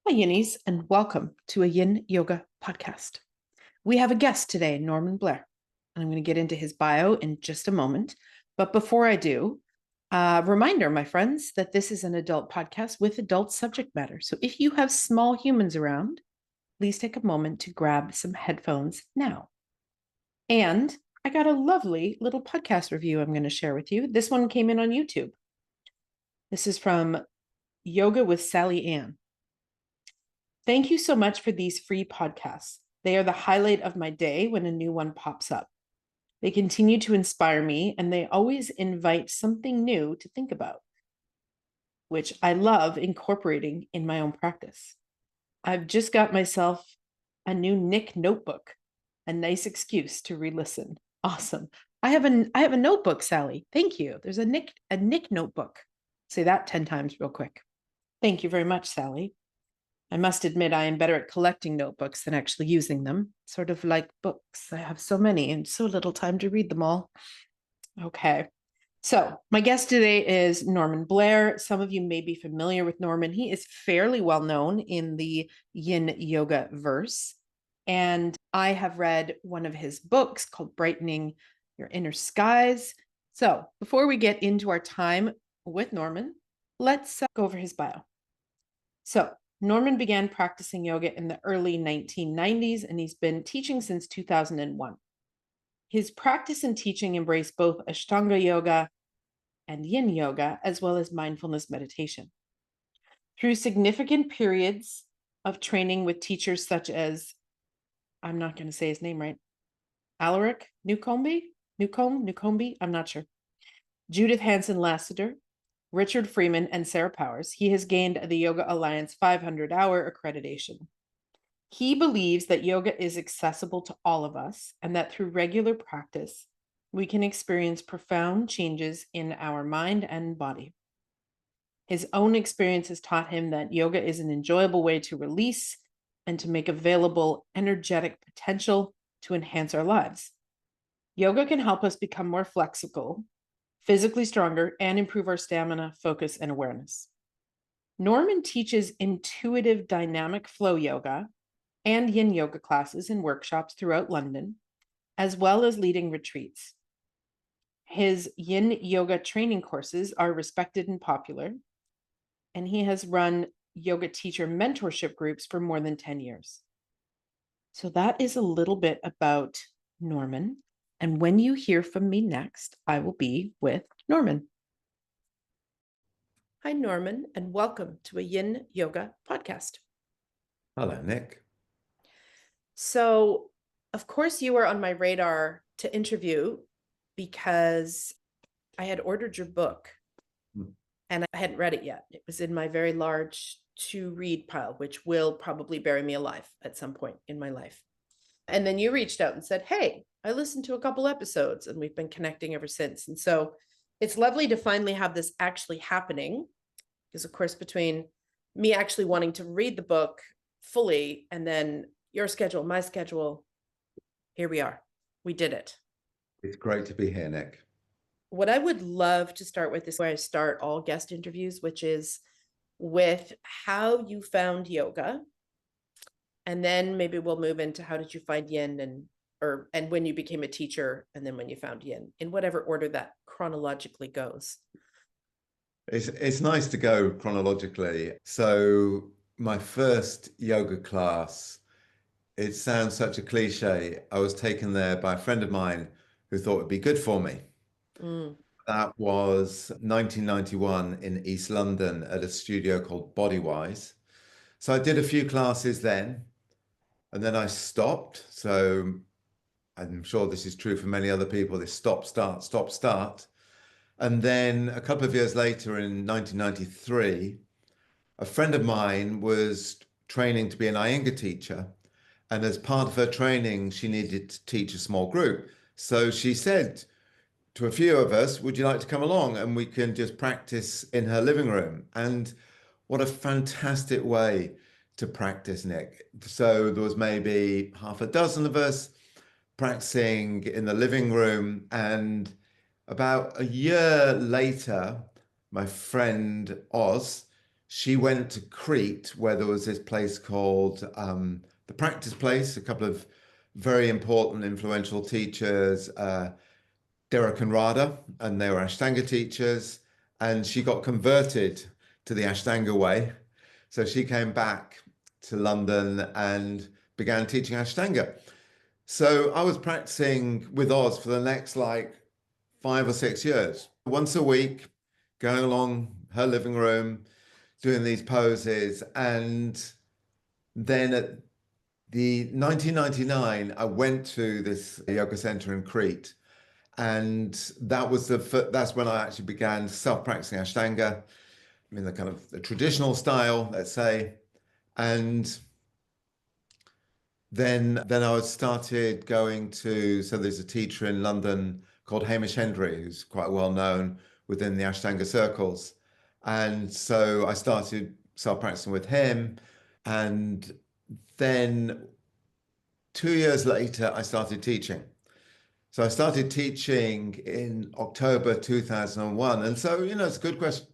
Hi, Yinnies, and welcome to a Yin Yoga podcast. We have a guest today, Norman Blair, and I'm going to get into his bio in just a moment. But before I do, reminder, my friends, that this is an adult podcast with adult subject matter. So if you have small humans around, please take a moment to grab some headphones now. And I got a lovely little podcast review I'm going to share with you. This one came in on YouTube. This is from Yoga with Sally Ann. Thank you so much for these free podcasts. They are the highlight of my day when a new one pops up. They continue to inspire me, and they always invite something new to think about, which I love incorporating in my own practice. I've just got myself a new Nick notebook, a nice excuse to re-listen. Awesome. I have a notebook, Sally. Thank you. There's a Nick notebook. Say that 10 times real quick. Thank you very much, Sally. I must admit I am better at collecting notebooks than actually using them. Sort of like books. I have so many and so little time to read them all. Okay. So my guest today is Norman Blair. Some of you may be familiar with Norman. He is fairly well known in the Yin Yoga verse. And I have read one of his books called Brightening Your Inner Skies. So before we get into our time with Norman, let's go over his bio. So Norman began practicing yoga in the early 1990s, and he's been teaching since 2001. His practice and teaching embrace both Ashtanga yoga and Yin yoga, as well as mindfulness meditation. Through significant periods of training with teachers such as, I'm not going to say his name right, Alaric Newcombe, I'm not sure, Judith Hanson Lassiter, Richard Freeman, and Sarah Powers, he has gained the Yoga Alliance 500-hour accreditation. He believes that yoga is accessible to all of us, and that through regular practice, we can experience profound changes in our mind and body. His own experience has taught him that yoga is an enjoyable way to release and to make available energetic potential to enhance our lives. Yoga can help us become more flexible, physically stronger, and improve our stamina, focus, and awareness. Norman teaches intuitive dynamic flow yoga and yin yoga classes and workshops throughout London, as well as leading retreats. His yin yoga training courses are respected and popular, and he has run yoga teacher mentorship groups for more than 10 years. So that is a little bit about Norman. And when you hear from me next, I will be with Norman. Hi, Norman, and welcome to a Yin Yoga podcast. Hello, Nick. So, of course, you were on my radar to interview because I had ordered your book and I hadn't read it yet. It was in my very large to-read pile, which will probably bury me alive at some point in my life. And then you reached out and said, hey, I listened to a couple episodes, and we've been connecting ever since. And so it's lovely to finally have this actually happening, because of course, between me actually wanting to read the book fully and then your schedule, my schedule, here we are. We did it. It's great to be here, Nick. What I would love to start with is where I start all guest interviews, which is with how you found yoga. And then maybe we'll move into how did you find yin and when you became a teacher, and then when you found yin, in whatever order that chronologically goes. It's nice to go chronologically. So my first yoga class, it sounds such a cliche. I was taken there by a friend of mine who thought it'd be good for me. That was 1991 in East London at a studio called Bodywise. So I did a few classes then, and then I stopped. So I'm sure this is true for many other people, this stop, start, stop, start. And then a couple of years later in 1993, a friend of mine was training to be an Iyengar teacher. And as part of her training, she needed to teach a small group. So she said to a few of us, would you like to come along and we can just practice in her living room? And what a fantastic way to practice, Nick. So there was maybe half a dozen of us practicing in the living room. And about a year later, my friend Oz, she went to Crete, where there was this place called the Practice Place, a couple of very important, influential teachers, Derek and Radha, and they were Ashtanga teachers. And she got converted to the Ashtanga way. So she came back to London and began teaching Ashtanga. So I was practicing with Oz for the next like 5 or 6 years, once a week, going along her living room, doing these poses. And then at the 1999, I went to this yoga center in Crete. And that's when I actually began self-practicing Ashtanga, I mean, the kind of the traditional style, let's say. And then I started going to, so there's a teacher in London called Hamish Hendry, who's quite well known within the Ashtanga circles. And so I started self-practicing with him. And then 2 years later, I started teaching. So I started teaching in October 2001. And so, it's a good question.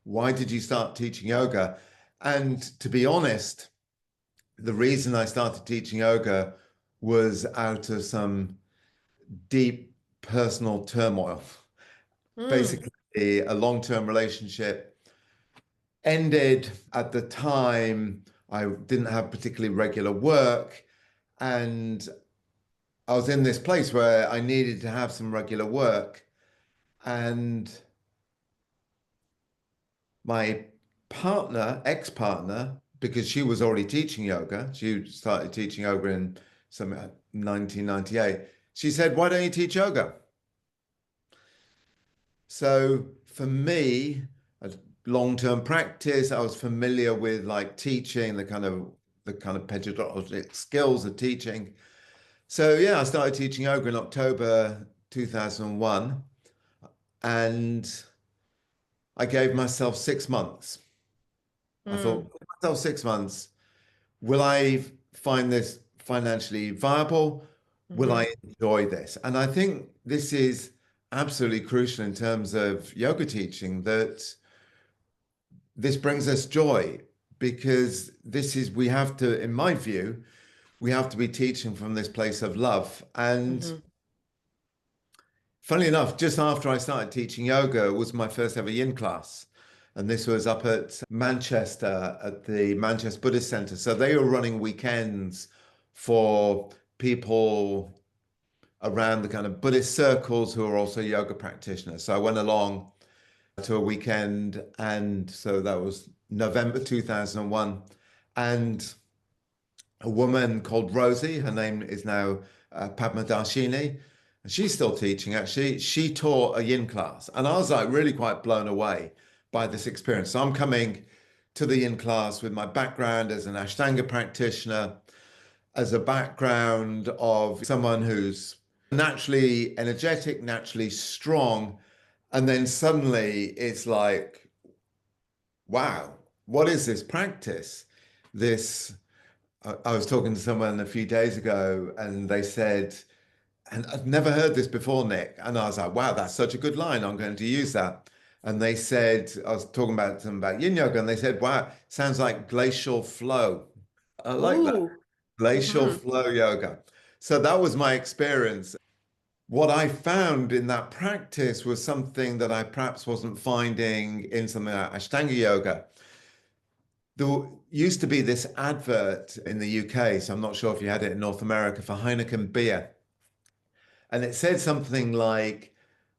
Why did you start teaching yoga? And to be honest, the reason I started teaching yoga was out of some deep personal turmoil. Basically, a long-term relationship ended. At the time, I didn't have particularly regular work, and I was in this place where I needed to have some regular work. And my ex-partner, because she was already teaching yoga, she started teaching yoga in 1998. She said, "Why don't you teach yoga?" So for me, a long-term practice, I was familiar with like teaching, the kind of pedagogic skills of teaching. So yeah, I started teaching yoga in October 2001, and I gave myself 6 months. I thought, give myself 6 months. Will I find this financially viable? Will I enjoy this? And I think this is absolutely crucial in terms of yoga teaching, that this brings us joy, because we have to, in my view, we have to be teaching from this place of love. And funnily enough, just after I started teaching yoga was my first ever yin class. And this was up at Manchester at the Manchester Buddhist Center. So they were running weekends for people around the kind of Buddhist circles who are also yoga practitioners. So I went along to a weekend, and so that was November 2001. And a woman called Rosie, her name is now Padma Darshini, and she's still teaching actually. She taught a yin class, and I was like really quite blown away by this experience. So I'm coming to the yin class with my background as an Ashtanga practitioner, as a background of someone who's naturally energetic, naturally strong. And then suddenly it's like, wow, what is this practice? I was talking to someone a few days ago, and they said, and I've never heard this before, Nick. And I was like, wow, that's such a good line. I'm going to use that. And they said, I was talking about them about yin yoga, and they said, wow, sounds like glacial flow. I like that. Ooh. Glacial Mm-hmm. flow yoga. So that was my experience. What I found in that practice was something that I perhaps wasn't finding in something like Ashtanga yoga. There used to be this advert in the UK, so I'm not sure if you had it in North America, for Heineken beer. And it said something like,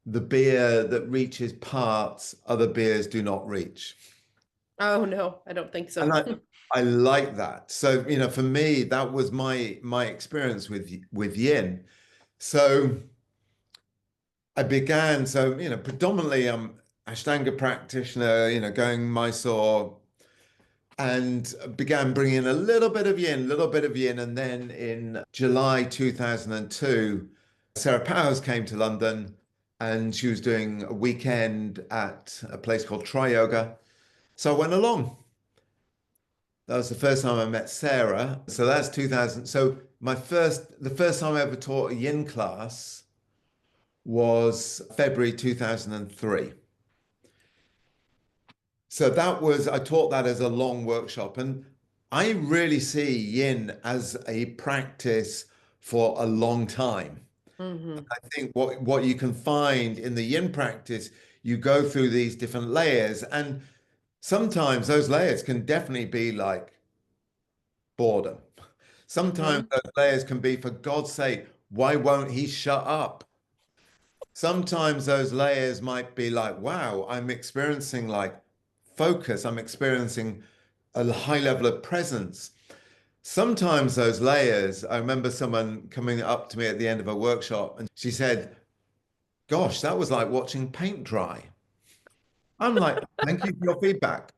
the beer that reaches parts other beers do not reach. Oh no, I don't think And so. I like that. So, for me, that was my experience with yin. So I began, predominantly I'm Ashtanga practitioner, going Mysore, and began bringing a little bit of yin. And then in July 2002, Sarah Powers came to London, and she was doing a weekend at a place called Tri Yoga. So I went along. That was the first time I met Sarah. So that's 2000. So the first time I ever taught a yin class was February 2003. So I taught that as a long workshop. And I really see yin as a practice for a long time. Mm-hmm. I think what you can find in the yin practice, you go through these different layers, and sometimes those layers can definitely be like boredom. Sometimes Mm-hmm. those layers can be, for God's sake, why won't he shut up? Sometimes those layers might be like, wow, I'm experiencing like focus, I'm experiencing a high level of presence. Sometimes those layers, I remember someone coming up to me at the end of a workshop and she said, gosh, that was like watching paint dry. I'm like, thank you for your feedback.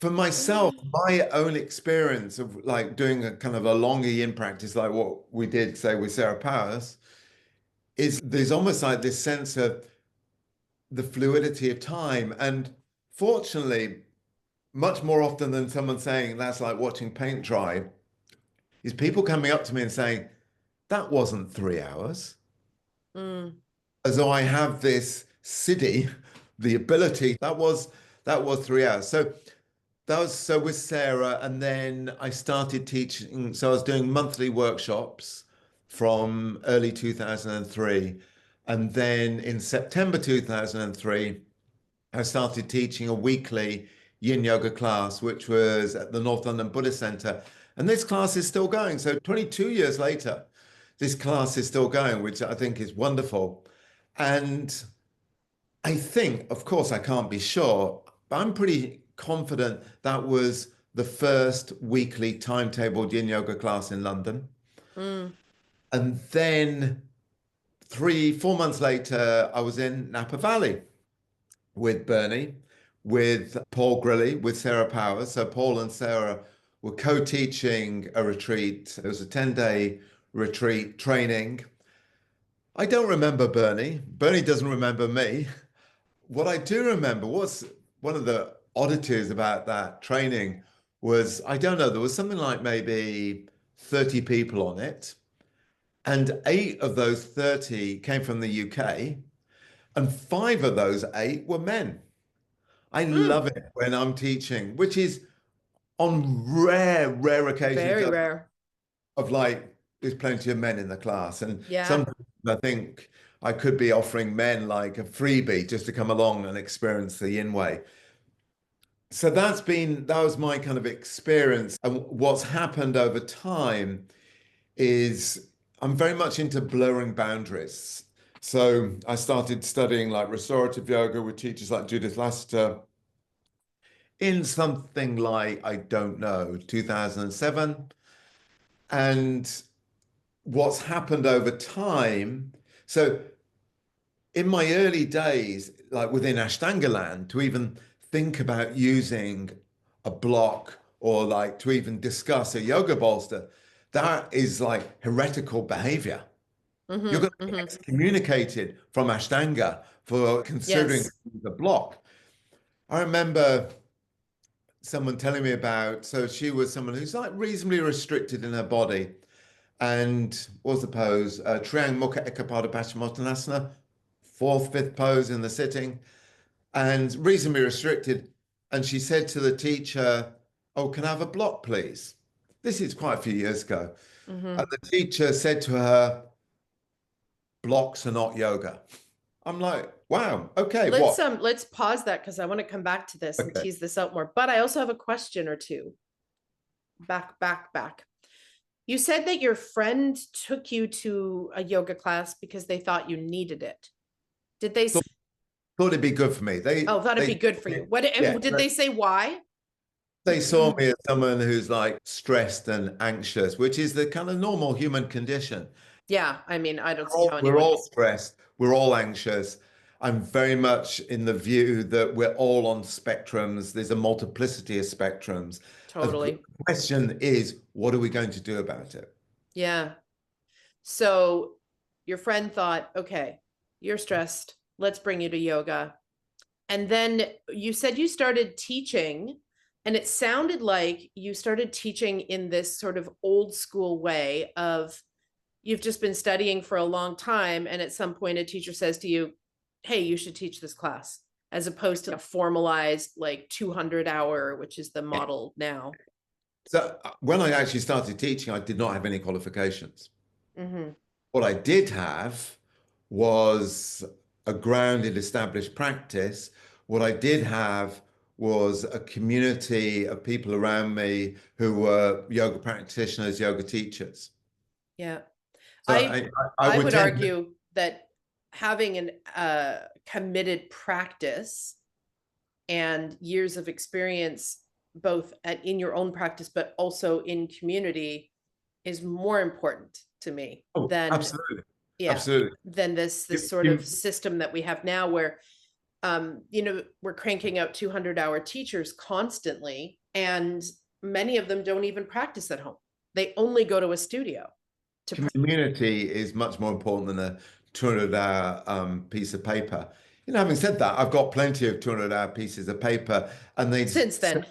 For myself, my own experience of like doing a kind of a longer yin practice, like what we did, say, with Sarah Powers, is there's almost like this sense of the fluidity of time. And fortunately, much more often than someone saying that's like watching paint dry, is people coming up to me and saying, that wasn't 3 hours. Mm. As though I have this siddhi, the ability, that was 3 hours. So that was so with Sarah, and then I started teaching. So I was doing monthly workshops from early 2003. And then in September 2003, I started teaching a weekly Yin Yoga class, which was at the North London Buddhist Centre. And this class is still going. So 22 years later, this class is still going, which I think is wonderful. And I think, of course, I can't be sure, but I'm pretty confident that was the first weekly timetabled Yin Yoga class in London. Mm. And then 4 months later, I was in Napa Valley with Bernie, with Paul Grilly, with Sarah Powers. So Paul and Sarah were co-teaching a retreat. It was a 10-day retreat training. I don't remember Bernie. Bernie doesn't remember me. What I do remember was one of the oddities about that training was, I don't know, there was something like maybe 30 people on it. And 8 of those 30 came from the UK, and 5 of those 8 were men. I Mm. love it when I'm teaching, which is on rare occasions Very rare. of like, there's plenty of men in the class. And Yeah. sometimes I think I could be offering men like a freebie just to come along and experience the yin way. So that was my kind of experience. And what's happened over time is I'm very much into blurring boundaries. So I started studying like restorative yoga with teachers like Judith Lassiter in something like, I don't know, 2007. And what's happened over time, so in my early days, like within Ashtanga land, to even think about using a block or like to even discuss a yoga bolster, that is like heretical behavior. You're going Mm-hmm. to be Mm-hmm. excommunicated from Ashtanga for considering Yes. the block. I remember someone telling me about, so she was someone who's like reasonably restricted in her body. And what was the pose? Triang Mukha Ekapada Paschimottanasana, fourth, fifth pose in the sitting, and reasonably restricted. And she said to the teacher, oh, can I have a block, please? This is quite a few years ago. Mm-hmm. And the teacher said to her, blocks are not yoga. I'm like, wow, okay, what? Let's pause that because I want to come back to this and Okay. tease this out more. But I also have a question or two. Back. You said that your friend took you to a yoga class because they thought you needed it. Did they? Thought it'd be good for me. Oh, thought it'd be good for you. What Yeah, did they say? Why? they saw me as someone who's like stressed and anxious, which is the kind of normal human condition. Yeah, I mean, I don't see how We're anyone all is. stressed. We're all anxious. I'm very much in the view that we're all on spectrums. There's a multiplicity of spectrums. And the Totally. question is, what are we going to do about it? Yeah. So your friend thought, okay, you're stressed. Let's bring you to yoga. And then you said you started teaching, and it sounded like you started teaching in this sort of old school way of you've just been studying for a long time. And at some point, a teacher says to you, hey, you should teach this class. as opposed to a formalized like 200-hour, which is the Yeah. model now. So when I actually started teaching, I did not have any qualifications. Mm-hmm. What I did have was a grounded, established practice. What I did have was a community of people around me who were yoga practitioners, yoga teachers. Yeah. So I I I would would tend to, argue that having an committed practice and years of experience, both in your own practice, but also in community, is more important to me oh, than, absolutely, yeah, absolutely. than this You- sort of you- system that we have now where, we're cranking out 200-hour teachers constantly, and many of them don't even practice at home. They only go to a studio to Community is much more important than a 200-hour piece of paper. Having said that, I've got plenty of 200-hour pieces of paper, and they since then.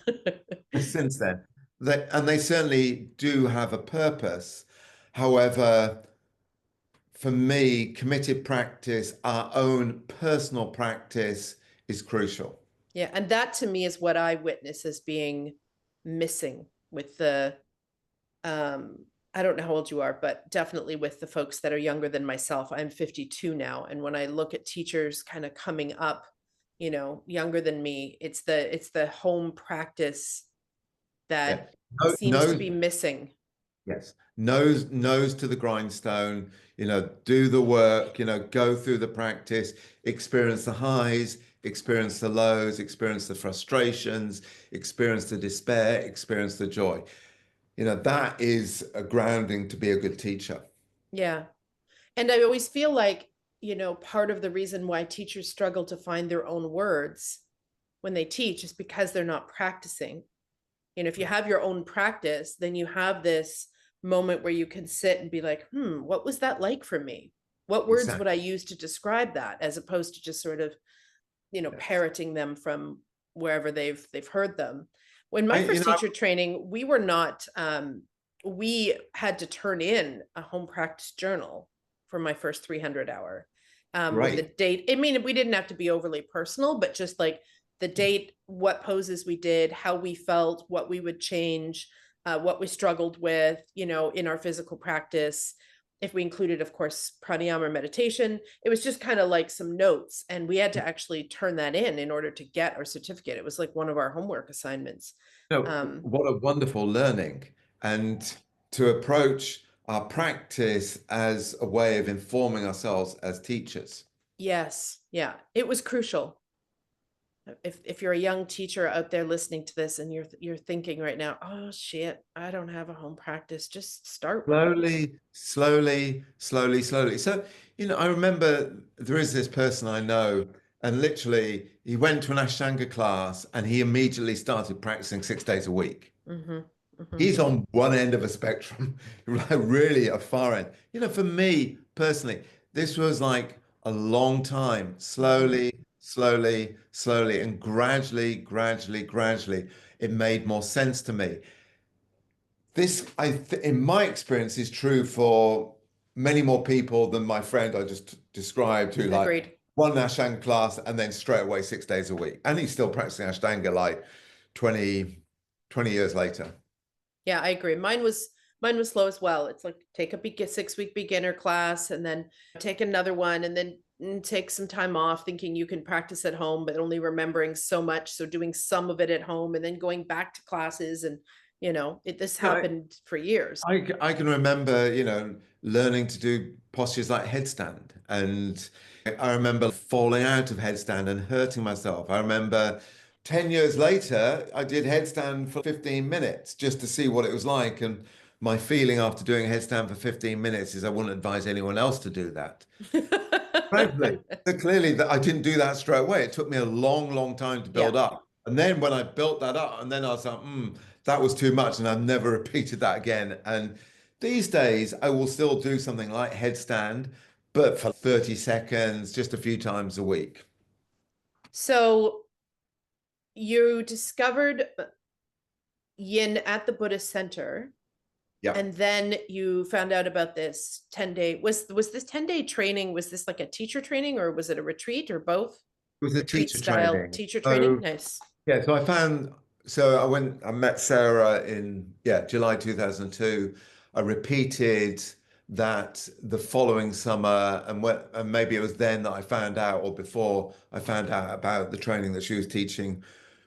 since then, they certainly do have a purpose. However, for me, committed practice, our own personal practice, is crucial. Yeah, and that to me is what I witness as being missing with the I don't know how old you are, but definitely with the folks that are younger than myself. I'm 52 now, and when I look at teachers kind of coming up, younger than me, it's the home practice Yeah. that No, seems to no, be missing. yes. Nose to the grindstone, do the work, go through the practice, experience the highs, experience the lows, experience the frustrations, experience the despair, experience the joy. That is a grounding to be a good teacher. Yeah. And I always feel like, part of the reason why teachers struggle to find their own words when they teach is because they're not practicing. If you have your own practice, then you have this moment where you can sit and be like, what was that like for me? What words would Exactly. I use to describe that, as opposed to just sort of, Yes. parroting them from wherever they've heard them. When my I, first teacher training, we were not, we had to turn in a home practice journal for my first 300-hour, with the great. date. I mean, we didn't have to be overly personal, but just like the date, what poses we did, how we felt, what we would change, what we struggled with, in our physical practice. If we included, of course, pranayama or meditation, it was just kind of like some notes. And we had to actually turn that in order to get our certificate. It was like one of our homework assignments. What a wonderful learning. And to approach our practice as a way of informing ourselves as teachers. Yes. Yeah. It was crucial. If you're a young teacher out there listening to this and you're thinking right now, oh shit, I don't have a home practice, just start one. Slowly. So, I remember there is this person I know, and literally he went to an Ashtanga class and he immediately started practicing 6 days a week. Mm-hmm. Mm-hmm. He's on one end of a spectrum, like really a far end. For me personally, this was like a long time, slowly, and gradually, it made more sense to me. This, in my experience, is true for many more people than my friend I just described, who like Agreed. one Ashtanga class and then straight away 6 days a week. And he's still practicing Ashtanga like 20 years later. Yeah, I agree. Mine was slow as well. It's like take a 6-week beginner class and then take another one and then take some time off thinking you can practice at home, but only remembering so much. So doing some of it at home and then going back to classes. And, this Yeah, happened for years. I can remember, learning to do postures like headstand. And I remember falling out of headstand and hurting myself. I remember 10 years later, I did headstand for 15 minutes just to see what it was like. And my feeling after doing headstand for 15 minutes is I wouldn't advise anyone else to do that. Frankly, but clearly that I didn't do that straight away. It took me a long time to Yeah. build up. And then when I built that up, and then I was like, that was too much. And I've never repeated that again. And these days, I will still do something like headstand, but for 30 seconds, just a few times a week. So you discovered Yin at the Buddhist Center. Yeah. And then you found out about this 10-day, was this 10-day training, was this like a teacher training or was it a retreat or both? was a retreat teacher style training. teacher training. So Nice. yeah, I met Sarah in, July 2002. I repeated that the following summer, and maybe it was then that I found out, or before I found out about the training that she was teaching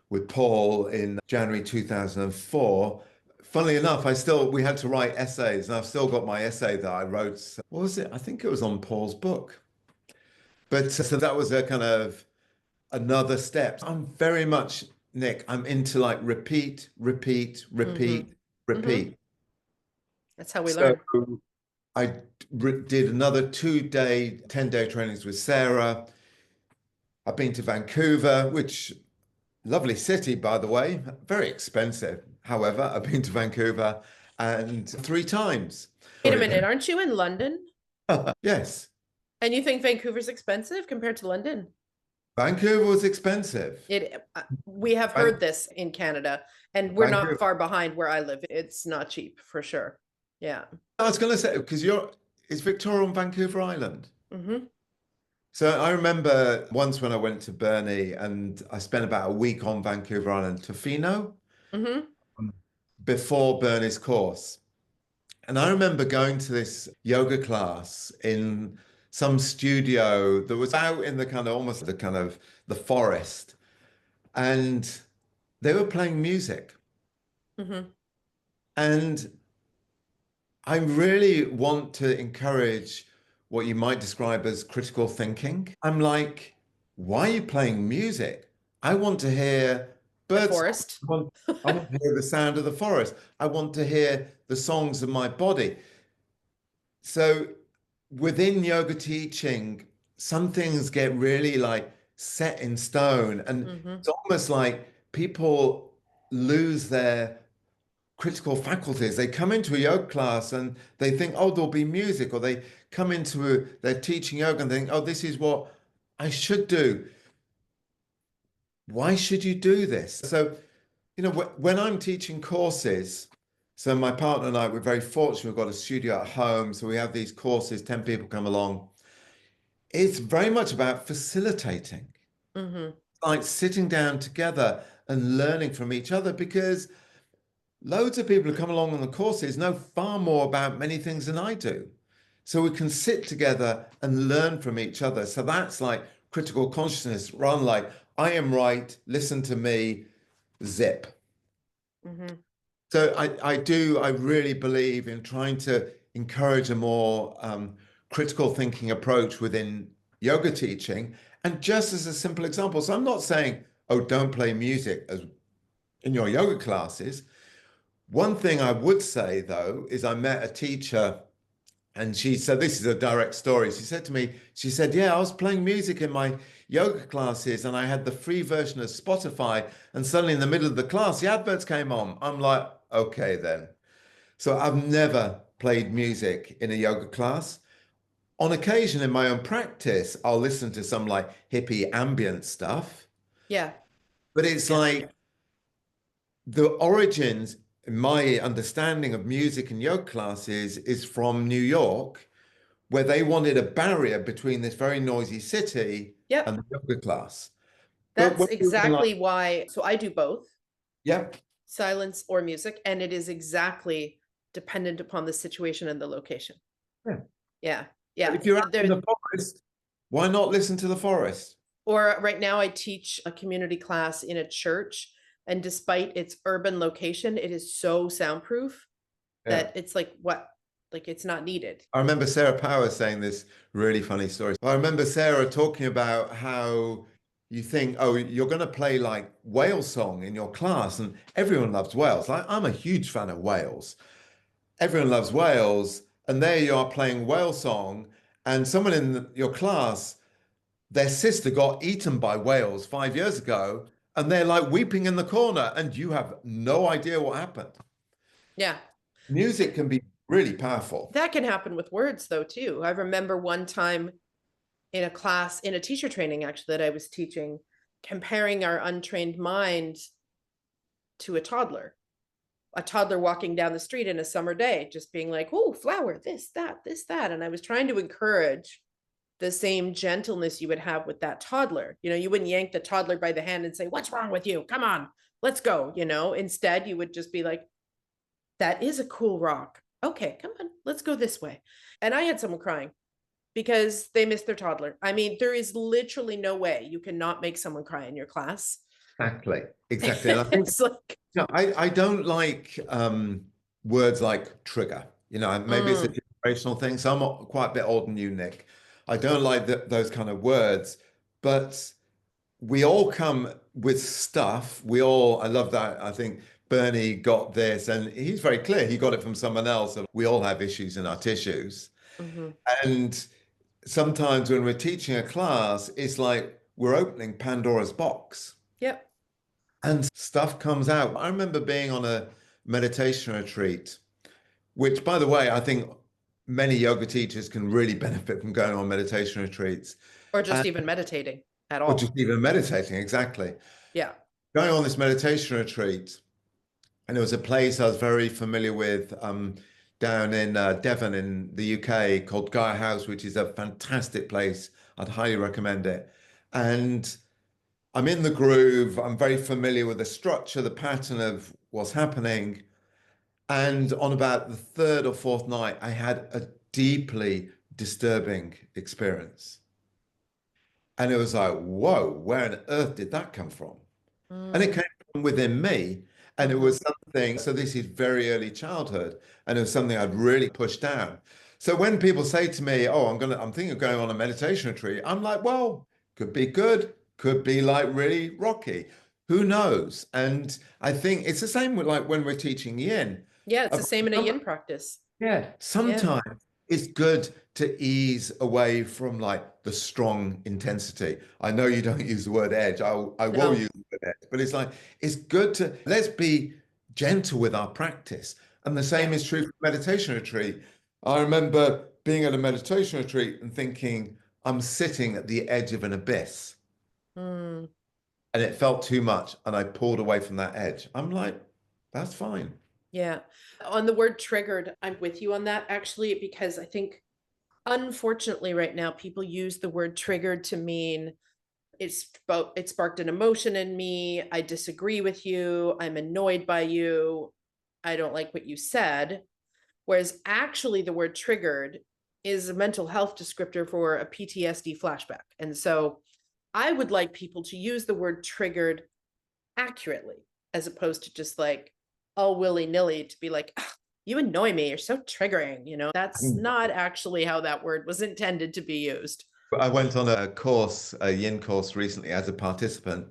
with Paul in January 2004. Funnily enough, we had to write essays, and I've still got my essay that I wrote. What was it? I think it was on Paul's book. But so that was a kind of another step. I'm very much, Nick, I'm into like repeat, repeat, Mm-hmm. repeat, Mm-hmm. repeat. That's how we So learn. I did another 2-day, 10-day trainings with Sarah. I've been to Vancouver, which lovely city, by the way, very expensive. However, I've been to Vancouver and 3 times. Wait a minute, aren't you in London? Yes, And you think Vancouver's expensive compared to London? Vancouver was expensive. We have Van- heard this in Canada, and we're not Vancouver. far behind where I live. It's not cheap for sure. Yeah. I was going to say, because it's Victoria on Vancouver Island. Mm-hmm. So I remember once when I went to Burnie and I spent about a week on Vancouver Island, Tofino, Mm-hmm. before Burnie's course. And I remember going to this yoga class in some studio that was out in the kind of almost the kind of the forest. And they were playing music. Mm-hmm. And I really want to encourage what you might describe as critical thinking. I'm like, why are you playing music? I want to hear The birds. forest. I want to hear the sound of the forest. I want to hear the songs of my body. So within yoga teaching, some things get really like set in stone. And Mm-hmm. it's almost like people lose their critical faculties. They come into a yoga class and they think, oh, there'll be music, or they come they're teaching yoga and think, oh, this is what I should do. Why should you do this? So, when I'm teaching courses, so my partner and I, we're very fortunate. We've got a studio at home. So we have these courses, 10 people come along. It's very much about facilitating, Mm-hmm. like sitting down together and learning from each other, because loads of people who come along on the courses know far more about many things than I do. So we can sit together and learn from each other. So that's like critical consciousness, rather than like, I am right, listen to me, zip. Mm-hmm. So I really believe in trying to encourage a more critical thinking approach within yoga teaching. And just as a simple example, so I'm not saying, oh, don't play music as in your yoga classes. One thing I would say, though, is I met a teacher and she said, this is a direct story. She said to me, she said, yeah, I was playing music in my yoga classes and I had the free version of Spotify. And suddenly in the middle of the class, the adverts came on. I'm like, okay, then. So I've never played music in a yoga class. On occasion in my own practice, I'll listen to some like hippie ambient stuff. Yeah. But it's Yeah. like, the origins, in my understanding of music and yoga classes, is from New York, where they wanted a barrier between this very noisy city and Yep. the yoga class. But That's when we were like, exactly why. So I do both yep, silence or music, and it is exactly dependent upon the situation and the location. yeah. Yeah. Yeah. If you're out in There, the forest, why not listen to the forest? or right now I teach a community class in a church, and despite its urban location, it is so soundproof Yeah. that it's like it's not needed. I remember Sarah Power saying this really funny story. I remember Sarah talking about how you think, oh, you're going to play like whale song in your class, and everyone loves whales. Like, I'm a huge fan of whales. Everyone loves whales, and there you are playing whale song, and someone in your class, their sister got eaten by whales 5 years ago, and they're like weeping in the corner, and you have no idea what happened. Yeah. Music can be really powerful. That can happen with words though too. I remember one time in a class, in a teacher training actually that I was teaching, comparing our untrained mind to a toddler walking down the street in a summer day, just being like, oh, flower, this, that. And I was trying to encourage the same gentleness you would have with that toddler. You wouldn't yank the toddler by the hand and say, "What's wrong with you? Come on, let's go." Instead, you would just be like, "That is a cool rock. Okay, come on, let's go this way." And I had someone crying because they missed their toddler. I mean, there is literally no way you cannot make someone cry in your class. Exactly. And I think It's like, I don't like words like trigger. Maybe it's a generational thing. So I'm quite a bit older than you, Nick. I don't like those kind of words, but we all come with stuff. I love that. I think Bernie got this, and he's very clear. He got it from someone else. And we all have issues in our tissues. And sometimes when we're teaching a class, it's like we're opening Pandora's box. yep. And stuff comes out. I remember being on a meditation retreat, which, by the way, I think many yoga teachers can really benefit from going on meditation retreats. Or just even meditating at all. Or just even meditating, exactly. Yeah. Going on this meditation retreat, and it was a place I was very familiar with down in Devon in the UK called Gaia House, which is a fantastic place. I'd highly recommend it. And I'm in the groove. I'm very familiar with the structure, the pattern of what's happening. And on about the third or fourth night, I had a deeply disturbing experience. And it was like, whoa, where on earth did that come from? And it came from within me. And it was something, so this is very early childhood, and it was something I'd really pushed down. So when people say to me, oh, I'm thinking of going on a meditation retreat, I'm like, well, could be good, could be like really rocky. Who knows? And I think it's the same with like when we're teaching yin. Yeah, it's the same in a yin practice. Yeah, sometimes it's good to ease away from like the strong intensity. I know you don't use the word edge. I will use the word edge, but it's good to let's be gentle with our practice. And the same is true for meditation retreat. I remember being at a meditation retreat and thinking, I'm sitting at the edge of an abyss. And it felt too much. And I pulled away from that edge. I'm like, that's fine. Yeah. On the word triggered, I'm with you on that actually, because I think unfortunately right now people use the word triggered to mean it sparked an emotion in me. I disagree with you. I'm annoyed by you. I don't like what you said. Whereas actually the word triggered is a mental health descriptor for a PTSD flashback. And so I would like people to use the word triggered accurately, as opposed to just like all willy-nilly to be like, you annoy me, you're so triggering. That's not actually how that word was intended to be used. I went on a course, a yin course recently as a participant,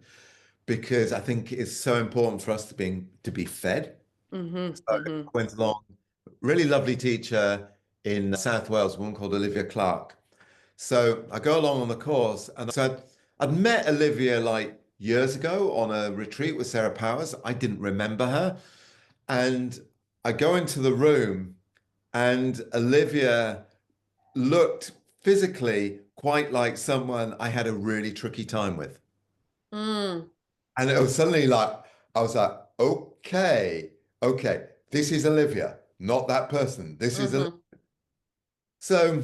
because I think it's so important for us to be fed. So I went along, really lovely teacher in South Wales, a woman called Olivia Clark. So I go along on the course, and so I'd met Olivia like years ago on a retreat with Sarah Powers. I didn't remember her. And I go into the room, and Olivia looked physically quite like someone I had a really tricky time with. And it was suddenly like, I was like, okay, this is Olivia, not that person. This is Olivia. So,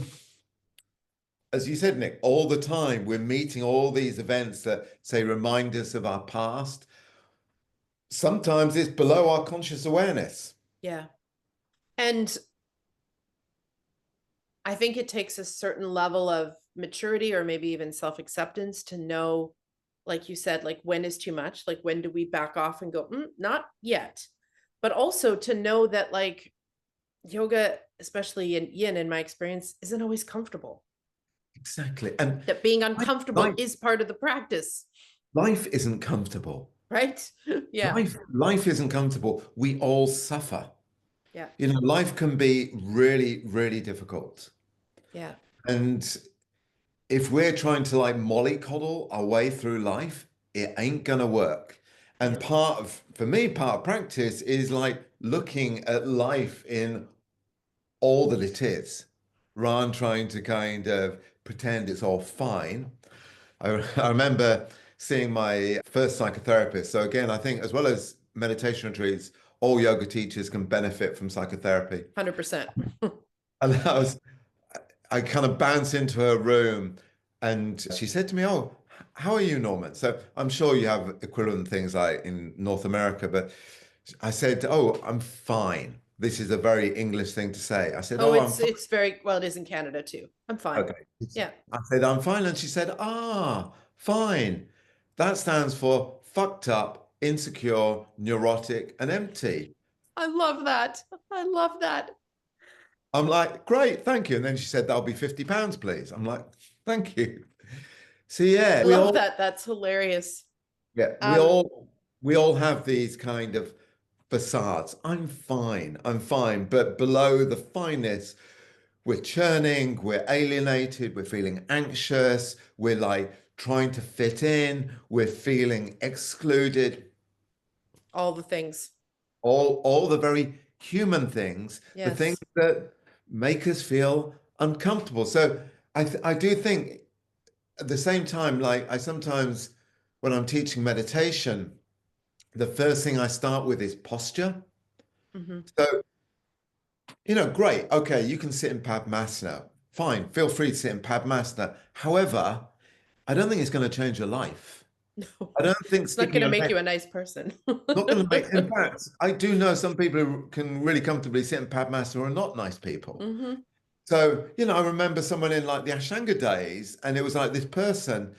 as you said, Nick, all the time we're meeting all these events that say remind us of our past. Sometimes it's below our conscious awareness. Yeah. And I think it takes a certain level of maturity or maybe even self-acceptance to know, like you said, like when is too much? Like when do we back off and go, not yet. But also to know that like yoga, especially in yin, in my experience, isn't always comfortable. Exactly. And that being uncomfortable is part of the practice. Life isn't comfortable. Right? Yeah. Life isn't comfortable. We all suffer. Yeah. Life can be really, really difficult. Yeah. And if we're trying to like mollycoddle our way through life, it ain't gonna work. And for me, part of practice is like looking at life in all that it is, rather than trying to kind of pretend it's all fine. I remember seeing my first psychotherapist. So again, I think as well as meditation retreats, all yoga teachers can benefit from psychotherapy. 100%. And I kind of bounced into her room and she said to me, "Oh, how are you, Norman?" So I'm sure you have equivalent things like in North America, but I said, "Oh, I'm fine." This is a very English thing to say. I said, Oh, "Oh, I'm it's fine." it's very well, it is in Canada too. I'm fine. Okay. Yeah. I said, "I'm fine." And she said, fine. That stands for fucked up, insecure, neurotic, and empty. I love that. I love that. I'm like, great, thank you. And then she said, "That'll be £50, please." I'm like, thank you. So yeah, I love that. That's hilarious. yeah, Um, we all have these kind of facades. I'm fine. But below the fineness, we're churning, we're alienated, we're feeling anxious, we're like trying to fit in, we're feeling excluded, all the things. all the very human things, the things Yes. that make us feel uncomfortable. So I do think at the same time, like I sometimes when I'm teaching meditation, the first thing I start with is posture. Hmm. So, great. Okay, you can sit in Padmasana. Fine, feel free to sit in Padmasana. However, I don't think it's going to change your life. No, I don't think it's not sticking going to your make neck, you a nice person. not going to make, in fact, I do know some people who can really comfortably sit in Padmasana who are not nice people. Hmm. So, I remember someone in like the Ashtanga days, and it was like this person,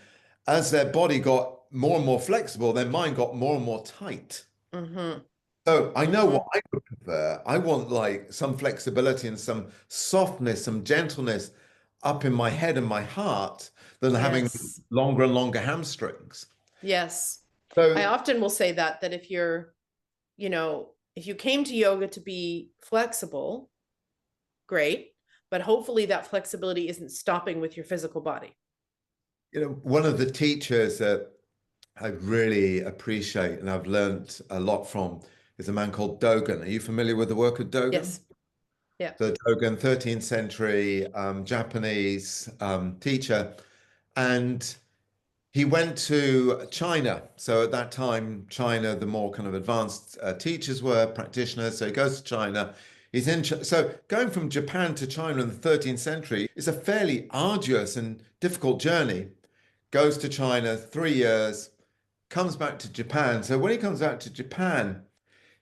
as their body got more and more flexible, their mind got more and more tight. Hmm. So I know Hmm. what I would prefer. I want like some flexibility and some softness, some gentleness up in my head and my heart than having Yes. longer and longer hamstrings. Yes. I So, often will say that if you're, if you came to yoga to be flexible, great, but hopefully that flexibility isn't stopping with your physical body. one of the teachers that I really appreciate and I've learned a lot from is a man called Dogen. Are you familiar with the work of Dogen? Yes. Yeah. So Dogen, 13th century Japanese teacher, and he went to China. So at that time, China, the more kind of advanced teachers were practitioners. So he goes to China. So going from Japan to China in the 13th century is a fairly arduous and difficult journey. Goes to China 3 years, comes back to Japan. So when he comes back to Japan,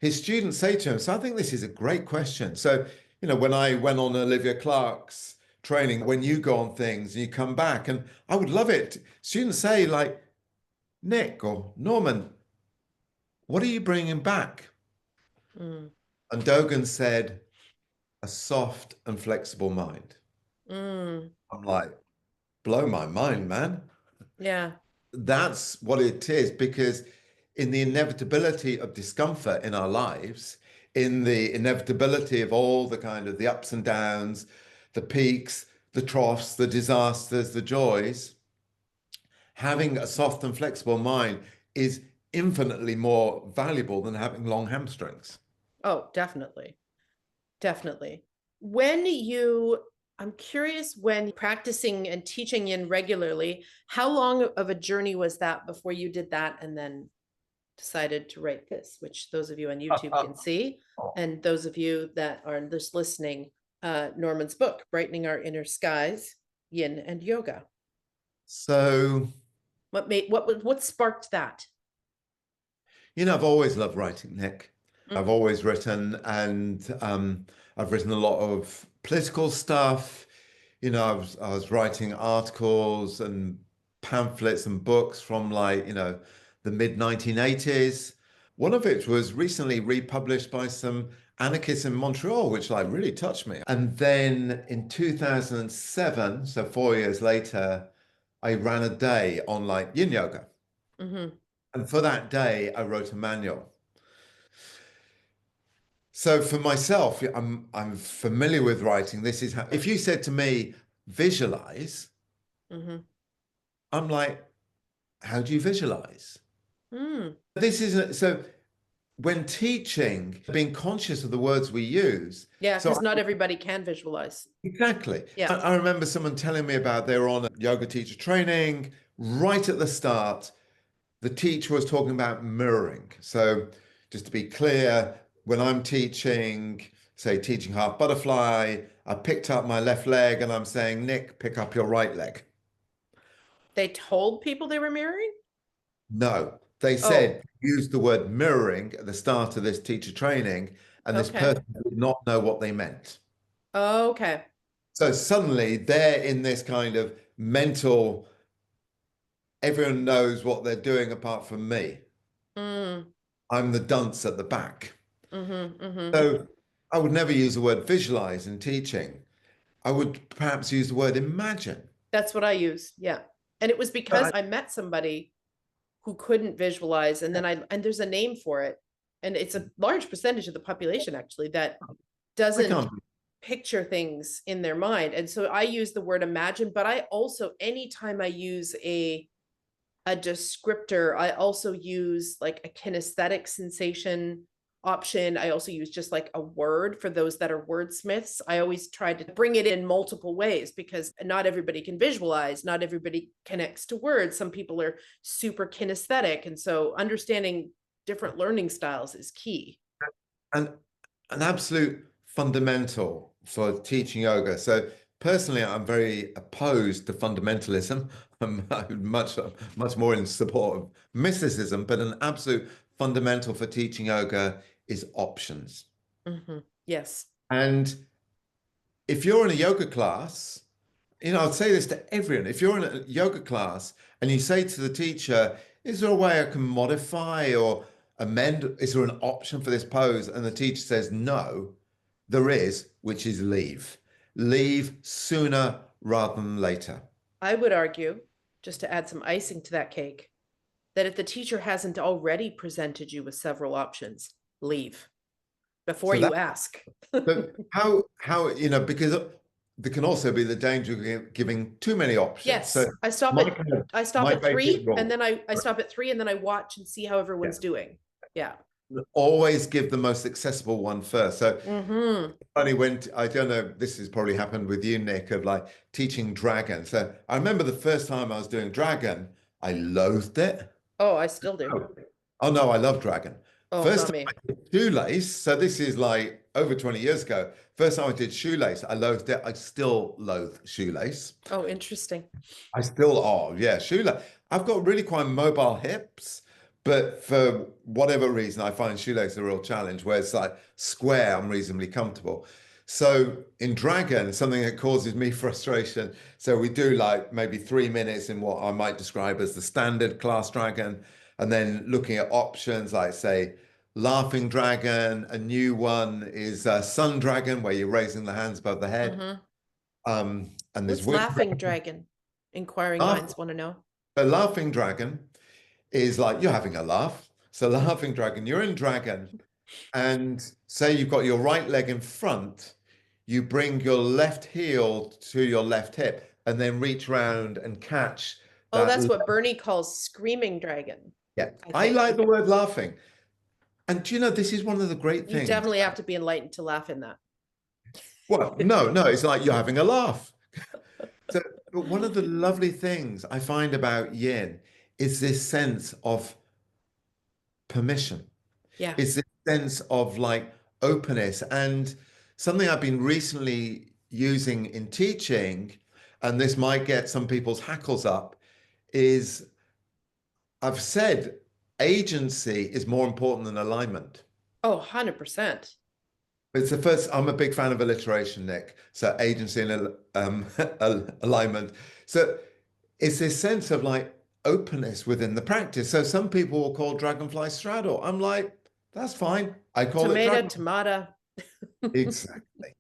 his students say to him, so I think this is a great question. So, when I went on Olivia Clark's training, when you go on things and you come back, and I would love it. Students say, like, "Nick or Norman, what are you bringing back?" Mm. And Dogen said, "A soft and flexible mind." Mm. I'm like, blow my mind, man. Yeah. That's what it is because in the inevitability of discomfort in our lives, in the inevitability of all the kind of the ups and downs, the peaks, the troughs, the disasters, the joys, having a soft and flexible mind is infinitely more valuable than having long hamstrings. Oh, definitely. Definitely. I'm curious, when practicing and teaching yin regularly, how long of a journey was that before you did that and then decided to write this, which those of you on YouTube can see, and those of you that are just listening, Norman's book, Brightening Our Inner Skies, Yin and Yoga. So, What sparked that? I've always loved writing, Nick. I've Mm. always written, and I've written a lot of political stuff. I was writing articles and pamphlets and books from like, the mid 1980s. One of it was recently republished by some anarchists in Montreal, which like really touched me. And then in 2007, so 4 years later, I ran a day on like Yin Yoga. Hmm. And for that day, I wrote a manual. So for myself, I'm familiar with writing. This is how, if you said to me, visualize, Hmm. I'm like, how do you visualize? Mm. This isn't so when teaching, being conscious of the words we use. Yeah, So because not everybody can visualize. exactly. Yeah. I remember someone telling me about they were on a yoga teacher training right at the start. The teacher was talking about mirroring. So just to be clear, when I'm teaching, say teaching half butterfly, I picked up my left leg and I'm saying, Nick, pick up your right leg. They told people they were mirroring? No, they Oh, said, use the word mirroring at the start of this teacher training, and this okay. person did not know what they meant. Okay. So suddenly they're in this kind of mental, everyone knows what they're doing apart from me. Mm, I'm the dunce at the back. mm-hmm, mm-hmm. So I would never use the word visualize in teaching. I would perhaps use the word imagine. That's what I use. Yeah. And it was because But I met somebody who couldn't visualize, and then and there's a name for it. And it's a large percentage of the population actually that I doesn't can't. picture things in their mind. And so I use the word imagine, but I also, anytime I use a descriptor, I also use like a kinesthetic sensation option. I also use just like a word for those that are wordsmiths. I always try to bring it in multiple ways because not everybody can visualize, not everybody connects to words. Some people are super kinesthetic. And so understanding different learning styles is key. And an absolute fundamental for teaching yoga. So personally, I'm very opposed to fundamentalism. I'm much more in support of mysticism, but an absolute fundamental for teaching yoga is options. Mm-hmm. Yes. And if you're in a yoga class, I'd say this to everyone. If you're in a yoga class and you say to the teacher, is there a way I can modify or amend? Is there an option for this pose? And the teacher says, no, there is, which is leave. Leave sooner rather than later. I would argue, just to add some icing to that cake, that if the teacher hasn't already presented you with several options, leave before So you that, ask. but because there can also be the danger of giving too many options. So Yes, I stop my at kind of, I stop my at basic three, and rule, then I stop at three, and then I watch and see how yeah, everyone's doing. Yeah. always give the most accessible one first. So Mm-hmm. funny when I don't know, this has probably happened with you, Nick, of like teaching dragon. So I remember the first time I was doing dragon, I loathed it. Oh, I still do. Oh, oh no, I love dragon. Oh, First not time me. I did shoelace, so this is like over 20 years ago. First time I did shoelace, I loathed it. I still loathe shoelace. Oh, interesting. I still, oh yeah, shoelace. I've got really quite mobile hips, but for whatever reason, I find shoelace a real challenge where it's like square, I'm reasonably comfortable. So in Dragon, something that causes me frustration. So we do like maybe 3 minutes in what I might describe as the standard class Dragon, and then looking at options like say, Laughing Dragon, a new one is Sun Dragon, where you're raising the hands above the head. Mm-hmm. And there's What's Wind laughing dragon? Inquiring Dragon. minds want to know. A laughing dragon is like you're having a laugh. So laughing dragon, you're in dragon, and say you've got your right leg in front, you bring your left heel to your left hip, and then reach round and catch Oh, that. that's what Bernie calls screaming dragon, Yeah, I I think. like the word laughing. And do you know this is one of the great You things? definitely have to be enlightened to laugh in that. Well, no, it's like you're having a laugh. So, but one of the lovely things I find about yin is this sense of permission. Yeah. Is this sense of like openness. And something I've been recently using in teaching, and this might get some people's hackles up, is I've said agency is more important than alignment. Oh, 100%. It's the first, I'm a big fan of alliteration, Nick. So agency and alignment. So it's this sense of like openness within the practice. So some people will call dragonfly straddle. I'm like, that's fine. I call it Tomato, dragon. tomato. Exactly.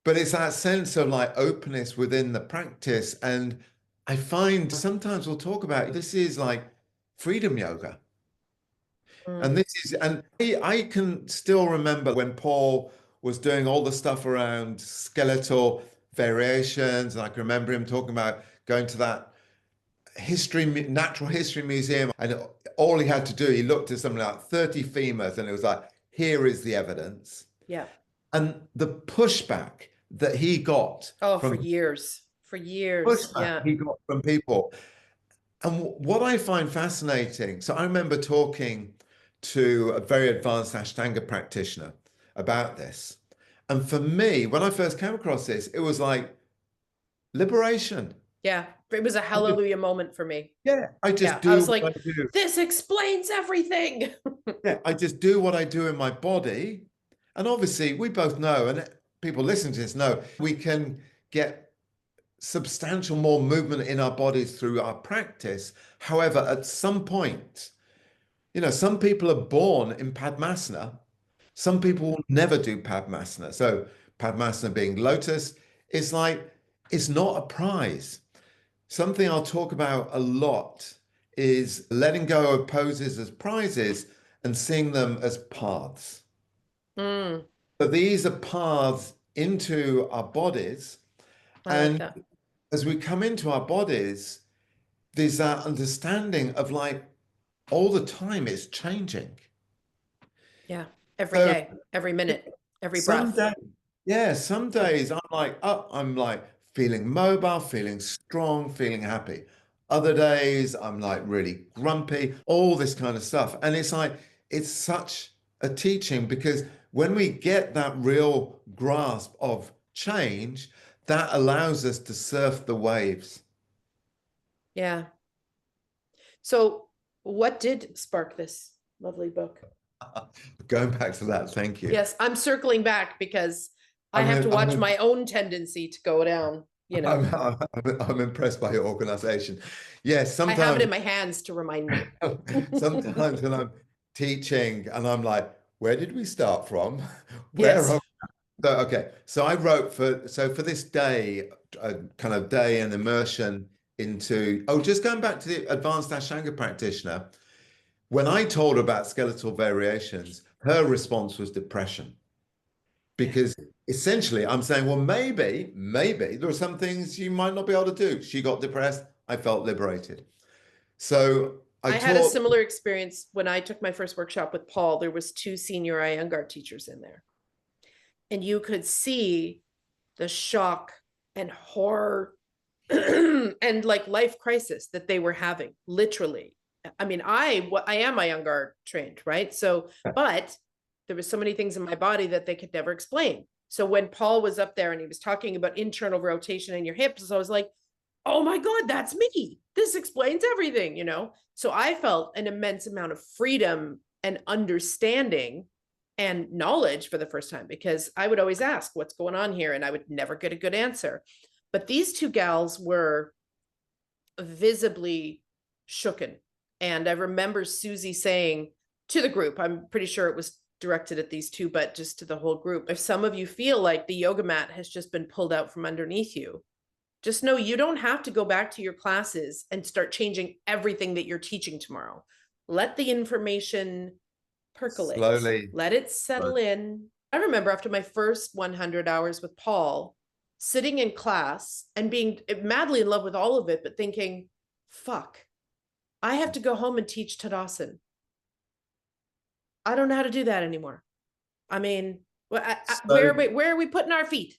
But it's that sense of like openness within the practice. And I find sometimes we'll talk about this is like freedom yoga. And Mm. this is, and I can still remember when Paul was doing all the stuff around skeletal variations. And I can remember him talking about going to that natural history museum. And all he had to do, he looked at something like 30 femurs and it was like, here is the evidence. Yeah. And the pushback that he got Oh, for from years. For years. pushback Yeah. he got from people. And what I find fascinating, so I remember talking to a very advanced Ashtanga practitioner about this. And for me, when I first came across this, it was like liberation. Yeah. It was a I just, hallelujah moment for me. yeah, I just Yeah. I do was what like, I do. this explains everything. Yeah, I just do what I do in my body. And obviously, we both know, and people listening to this know, we can get substantial more movement in our bodies through our practice. However, at some point, some people are born in Padmasana. Some people will never do Padmasana. So Padmasana being lotus, it's like, it's not a prize. Something I'll talk about a lot is letting go of poses as prizes and seeing them as paths. Mm, So these are paths into our bodies. I like And that. as we come into our bodies, there's that understanding of like all the time it's changing. Yeah. Every So day, every minute, every some breath. days, yeah, some days I'm like, oh, I'm like feeling mobile, feeling strong, feeling happy. Other days I'm like really grumpy, all this kind of stuff. And it's like, it's such a teaching because when we get that real grasp of change, that allows us to surf the waves. Yeah. So what did spark this lovely book? Going back to that, thank you. Yes, I'm circling back because I I'm, have to watch I'm, my own tendency to go down, I'm, I'm impressed by your organization. Yes, I have it sometimes in my hands to remind me. sometimes when I'm teaching and I'm like, where did we start from? Where Yes. are so okay. So I wrote for this day, a kind of day and immersion into just going back to the advanced Ashtanga practitioner. When I told her about skeletal variations, her response was depression. Yeah. Because essentially I'm saying, well, maybe there are some things you might not be able to do. She got depressed. I felt liberated. So I I had a taught. similar experience when I took my first workshop with Paul. There was two senior Iyengar teachers in there. And you could see the shock and horror and like life crisis that they were having, literally. I mean, I am Iyengar trained, right? So, but there was so many things in my body that they could never explain. So when Paul was up there and he was talking about internal rotation in your hips, I was like, oh my God, that's me. This explains everything, So I felt an immense amount of freedom and understanding and knowledge for the first time because I would always ask, what's going on here? And I would never get a good answer. But these two gals were visibly shooken. And I remember Susie saying to the group, I'm pretty sure it was directed at these two, but just to the whole group, if some of you feel like the yoga mat has just been pulled out from underneath you, just know you don't have to go back to your classes and start changing everything that you're teaching tomorrow. Let the information percolate. Slowly. Let it settle in. I remember after my first 100 hours with Paul, sitting in class and being madly in love with all of it, but thinking, fuck, I have to go home and teach Tadasana. I don't know how to do that anymore. I mean, where are we putting our feet?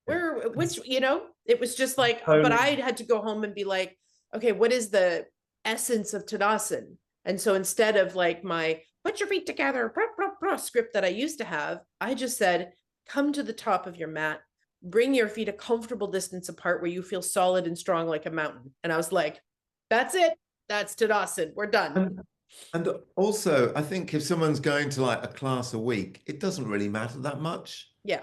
It was just like, but I had to go home and be like, okay, what is the essence of Tadasana? And so instead of like my put your feet together blah, blah, blah, script that I used to have, I just said, come to the top of your mat, bring your feet a comfortable distance apart where you feel solid and strong like a mountain. And I was like, that's it. That's Tadasana. We're done. And also, I think if someone's going to like a class a week, it doesn't really matter that much. Yeah.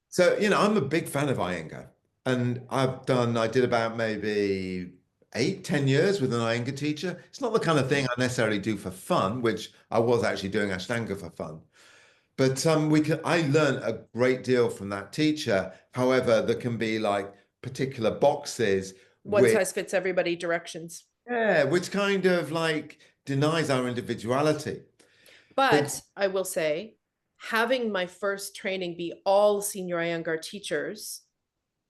So, I'm a big fan of Iyengar. And I did about maybe 8, 10 years with an Iyengar teacher. It's not the kind of thing I necessarily do for fun, which I was actually doing Ashtanga for fun. But I learned a great deal from that teacher. However, there can be like particular boxes One which, size fits everybody directions. yeah, which kind of like denies our individuality. But But I will say, having my first training be all senior Iyengar teachers,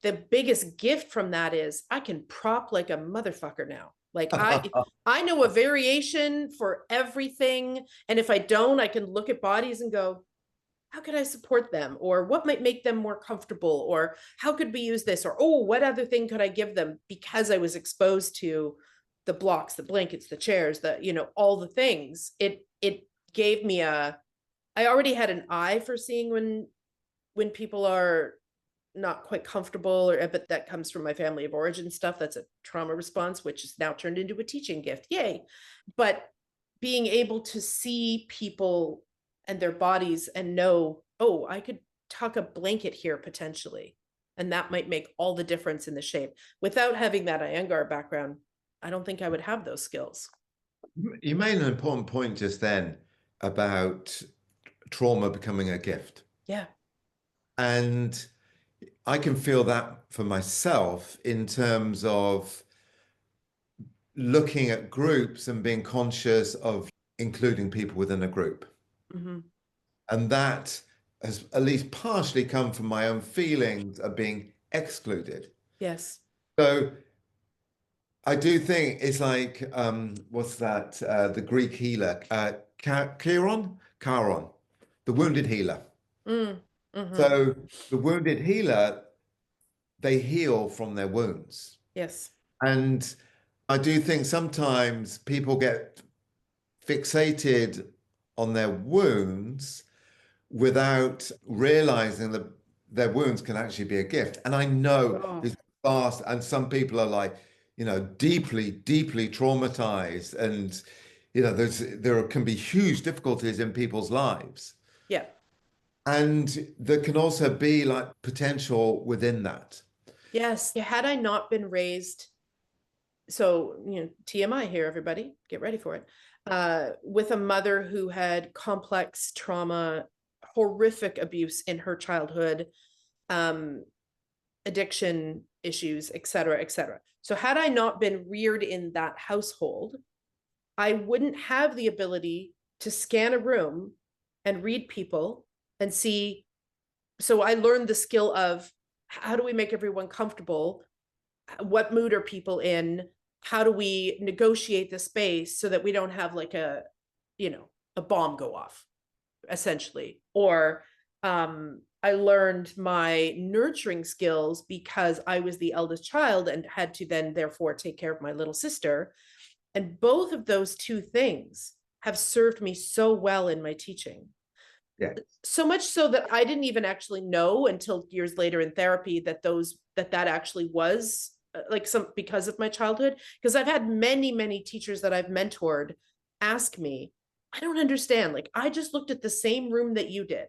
the biggest gift from that is I can prop like a motherfucker now. Like I know a variation for everything. And if I don't, I can look at bodies and go, how could I support them? Or what might make them more comfortable? Or how could we use this? Or, oh, what other thing could I give them? Because I was exposed to the blocks, the blankets, the chairs, all the things. It gave me I already had an eye for seeing when when people are not quite comfortable, or but that comes from my family of origin stuff. That's a trauma response, which is now turned into a teaching gift. Yay. But being able to see people and their bodies and know, oh, I could tuck a blanket here potentially, and that might make all the difference in the shape. Without having that Iyengar background, I don't think I would have those skills. You made an important point just then about trauma becoming a gift. Yeah. And I can feel that for myself in terms of looking at groups and being conscious of including people within a group. Mm-hmm. And that has at least partially come from my own feelings of being excluded. Yes. So I do think it's like, what's that? The Greek healer, Chiron, the wounded healer. Mm-hmm. So the wounded healer, they heal from their wounds. Yes. And I do think sometimes people get fixated on their wounds without realizing that their wounds can actually be a gift. And I know Oh. it's fast, and some people are like, deeply, deeply traumatized, and there can be huge difficulties in people's lives. Yeah. And there can also be like potential within that. Yes. Had I not been raised, so, TMI here, everybody, get ready for it, with a mother who had complex trauma, horrific abuse in her childhood, addiction issues, et cetera, et cetera. So had I not been reared in that household, I wouldn't have the ability to scan a room and read people and see. So I learned the skill of, how do we make everyone comfortable? What mood are people in? How do we negotiate the space so that we don't have like a bomb go off, essentially? Or I learned my nurturing skills because I was the eldest child and had to then therefore take care of my little sister. And both of those two things have served me so well in my teaching. Yeah. So much so that I didn't even actually know until years later in therapy that that actually was like because of my childhood. Because I've had many, many teachers that I've mentored ask me, I don't understand. Like, I just looked at the same room that you did.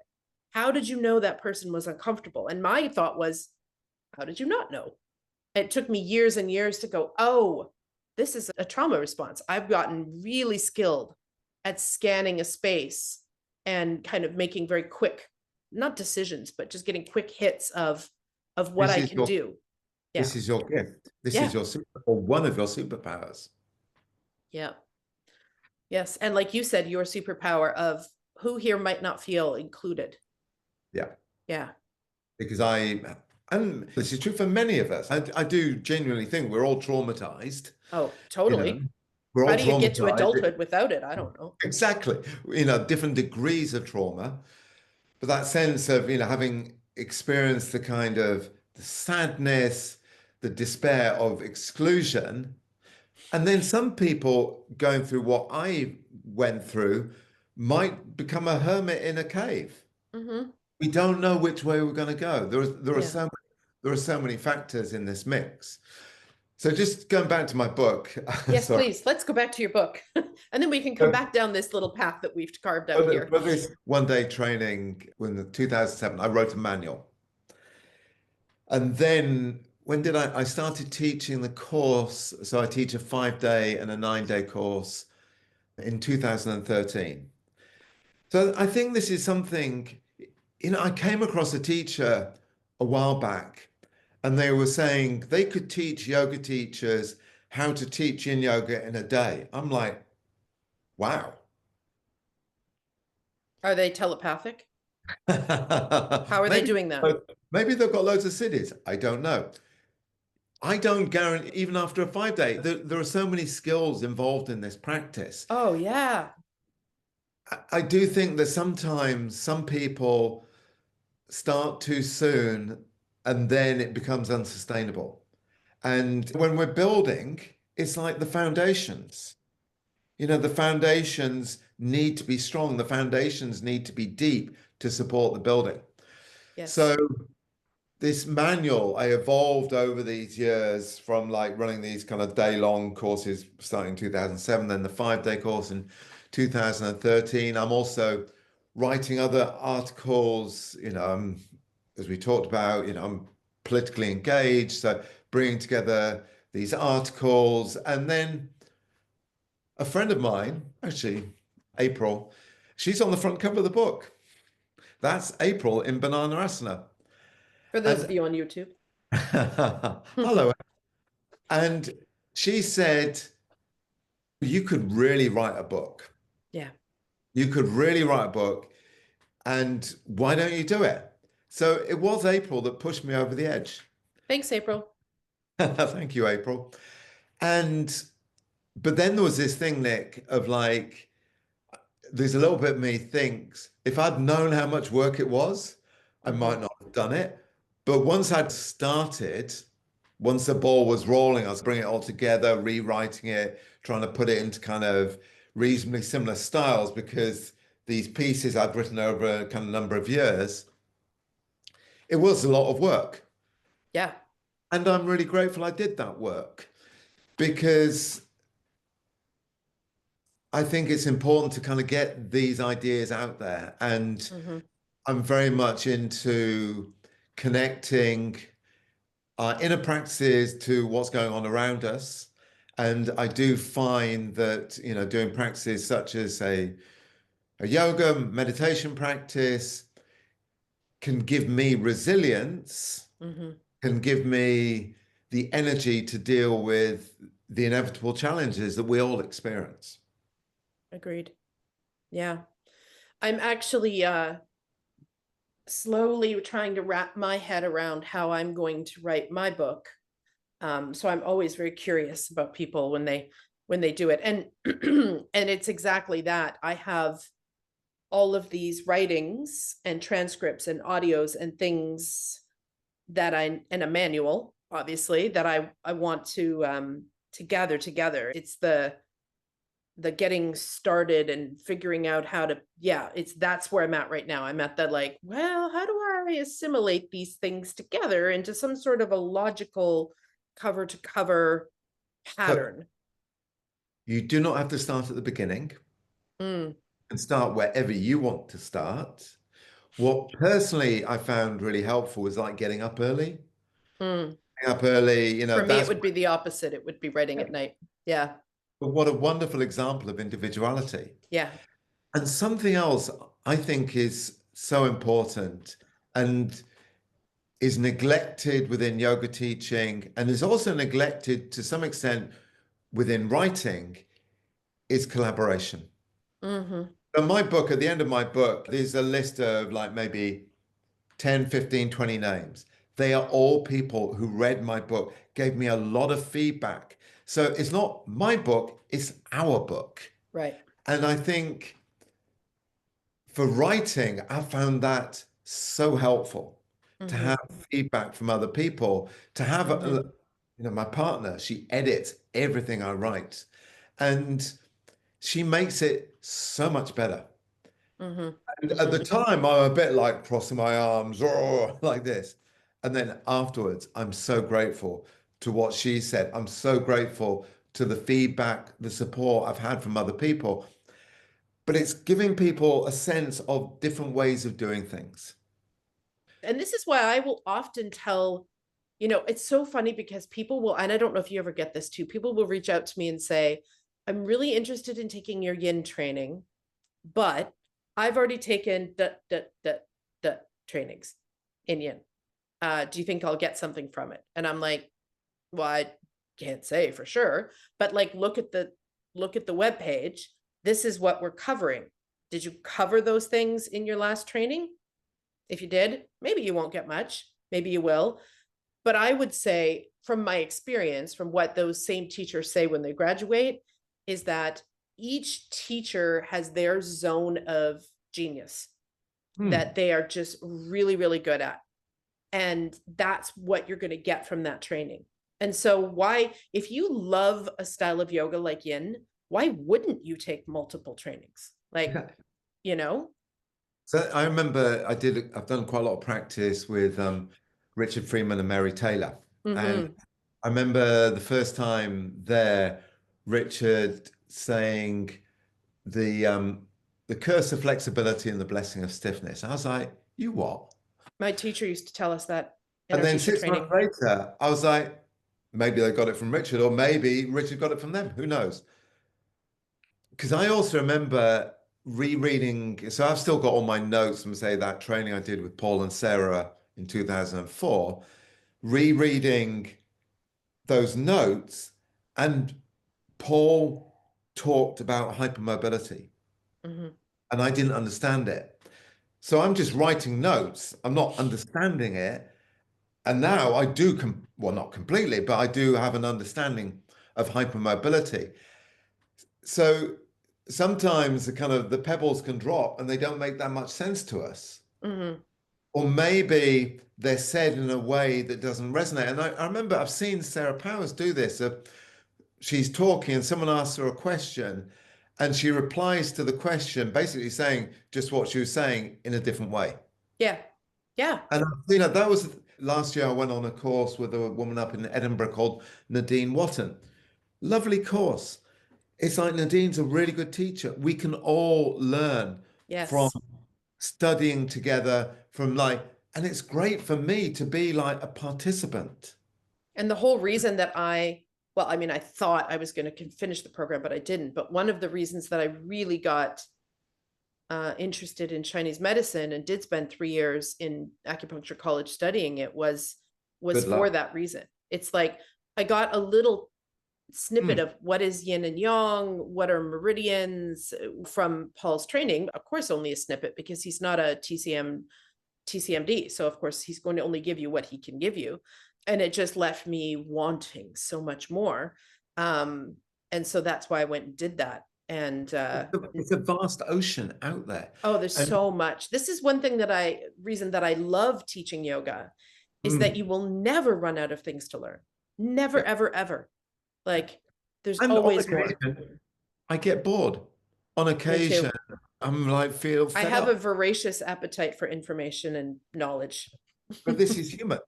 How did you know that person was uncomfortable? And my thought was, how did you not know? It took me years and years to go, oh, this is a trauma response. I've gotten really skilled at scanning a space and kind of making very quick, not decisions, but just getting quick hits of what I can do. Yeah. This is your gift. This Yeah. is your or one of your superpowers. Yeah. Yes. And like you said, your superpower of who here might not feel included. Yeah. Yeah. Because and this is true for many of us. I do genuinely think we're all traumatized. Oh, totally. We're How all do you get to traumatized. adulthood without it? I don't know. Exactly. Different degrees of trauma. But that sense of, having experienced the kind of the sadness, the despair of exclusion. And then some people going through what I went through might become a hermit in a cave. Mm-hmm. We don't know which way we're going to go. There Yeah. are so many factors in this mix. So just going back to my book. Yes, Sorry. please. Let's go back to your book. And then we can come back down this little path that we've carved out here. For this one-day training in 2007, I wrote a manual. And then when did I started teaching the course? So I teach a 5-day and a 9-day course in 2013. So I think this is something, I came across a teacher a while back, and they were saying they could teach yoga teachers how to teach yin yoga in a day. I'm like, wow. Are they telepathic? How are they doing that? Maybe they've got loads of cities. I don't know. I don't guarantee, even after a 5-day, there are so many skills involved in this practice. Oh, yeah. I do think that sometimes some people start too soon and then it becomes unsustainable. And when we're building, it's like the foundations. The foundations need to be strong. The foundations need to be deep to support the building. Yes. So this manual I evolved over these years from like running these kind of day-long courses starting in 2007, then the 5-day course in 2013. I'm also writing other articles, as we talked about, I'm politically engaged, so bringing together these articles. And then a friend of mine, actually, April, she's on the front cover of the book. That's April in Banana Asana. For those of And you on YouTube. hello. And she said, you could really write a book. Yeah. You could really write a book. And why don't you do it? So it was April that pushed me over the edge. Thanks, April. Thank you, April. But then there was this thing, Nick, of like, there's a little bit of me thinks if I'd known how much work it was, I might not have done it. But once I'd started, once the ball was rolling, I was bringing it all together, rewriting it, trying to put it into kind of reasonably similar styles because these pieces I'd written over a kind of number of years, it was a lot of work. Yeah. And I'm really grateful I did that work because I think it's important to kind of get these ideas out there. And I'm very much into connecting our inner practices to what's going on around us. And I do find that, doing practices such as a yoga meditation practice can give me resilience, can give me the energy to deal with the inevitable challenges that we all experience. Agreed. Yeah. I'm actually slowly trying to wrap my head around how I'm going to write my book. So I'm always very curious about people when they do it. And and it's exactly that. I have all of these writings and transcripts and audios and things and a manual, obviously, that I want to gather together. It's the getting started and figuring out how to, that's where I'm at right now. I'm at the like, well, how do I assimilate these things together into some sort of a logical cover to cover pattern? So you do not have to start at the beginning and start wherever you want to start. What personally I found really helpful is like getting up early. Getting up early, For me, it would be the opposite. It would be writing at night. Yeah. But what a wonderful example of individuality. Yeah. And something else I think is so important and is neglected within yoga teaching and is also neglected to some extent within writing is collaboration. So my book, at the end of my book, there's a list of like maybe 10, 15, 20 names. They are all people who read my book, gave me a lot of feedback. So it's not my book, it's our book. Right. And I think for writing, I found that so helpful to have feedback from other people, to have, my partner, she edits everything I write and she makes it so much better. And at the time, I'm a bit like crossing my arms like this. And then afterwards, I'm so grateful to what she said. I'm so grateful to the feedback, the support I've had from other people. But it's giving people a sense of different ways of doing things. And this is why I will often tell, it's so funny because people will, and I don't know if you ever get this too, people will reach out to me and say, I'm really interested in taking your yin training, but I've already taken the trainings in yin. Do you think I'll get something from it? And I'm like, well, I can't say for sure, but like, look at the webpage. This is what we're covering. Did you cover those things in your last training? If you did, maybe you won't get much, maybe you will. But I would say from my experience, from what those same teachers say when they graduate, is that each teacher has their zone of genius that they are just really, really good at. And that's what you're going to get from that training. And so if you love a style of yoga like yin, why wouldn't you take multiple trainings? Like, So I remember I've done quite a lot of practice with Richard Freeman and Mary Taylor. And Mm-hmm. I remember the first time there, Richard saying the curse of flexibility and the blessing of stiffness. I was like, you what? My teacher used to tell us that in And our then teacher 6 months training. later, I was like, maybe they got it from Richard, or maybe Richard got it from them. Who knows? Because I also remember rereading. So I've still got all my notes from, say, that training I did with Paul and Sarah in 2004, rereading those notes. And Paul talked about hypermobility, Mm-hmm. and I didn't understand it. So I'm just writing notes. I'm not understanding it. And now I do, well, not completely, but I do have an understanding of hypermobility. So sometimes the pebbles can drop and they don't make that much sense to us. Mm-hmm. Or maybe they're said in a way that doesn't resonate. And I remember I've seen Sarah Powers do this. She's talking and someone asks her a question and she replies to the question, basically saying just what she was saying in a different way. Yeah. Yeah. And that was last year. I went on a course with a woman up in Edinburgh called Nadine Watton. Lovely course. It's like Nadine's a really good teacher. We can all learn from Yes. studying together, and it's great for me to be like a participant. And the whole reason that well, I mean, I thought I was going to finish the program, but I didn't. But one of the reasons that I really got interested in Chinese medicine and did spend 3 years in acupuncture college studying it was Good for luck. that reason. It's like I got a little snippet Mm. of what is yin and yang, what are meridians from Paul's training. Of course, only a snippet because he's not a TCMD. So of course he's going to only give you what he can give you. And it just left me wanting so much more. And so that's why I went and did that. And It's a vast ocean out there. oh, there's And so much. This is one thing reason that I love teaching yoga is that mm, you will never run out of things to learn. Never, yeah. ever, ever. Like there's And on always more. occasion, I get bored. On Me too. occasion, I'm like, feel I fed have a up. voracious appetite for information and knowledge. But this is human.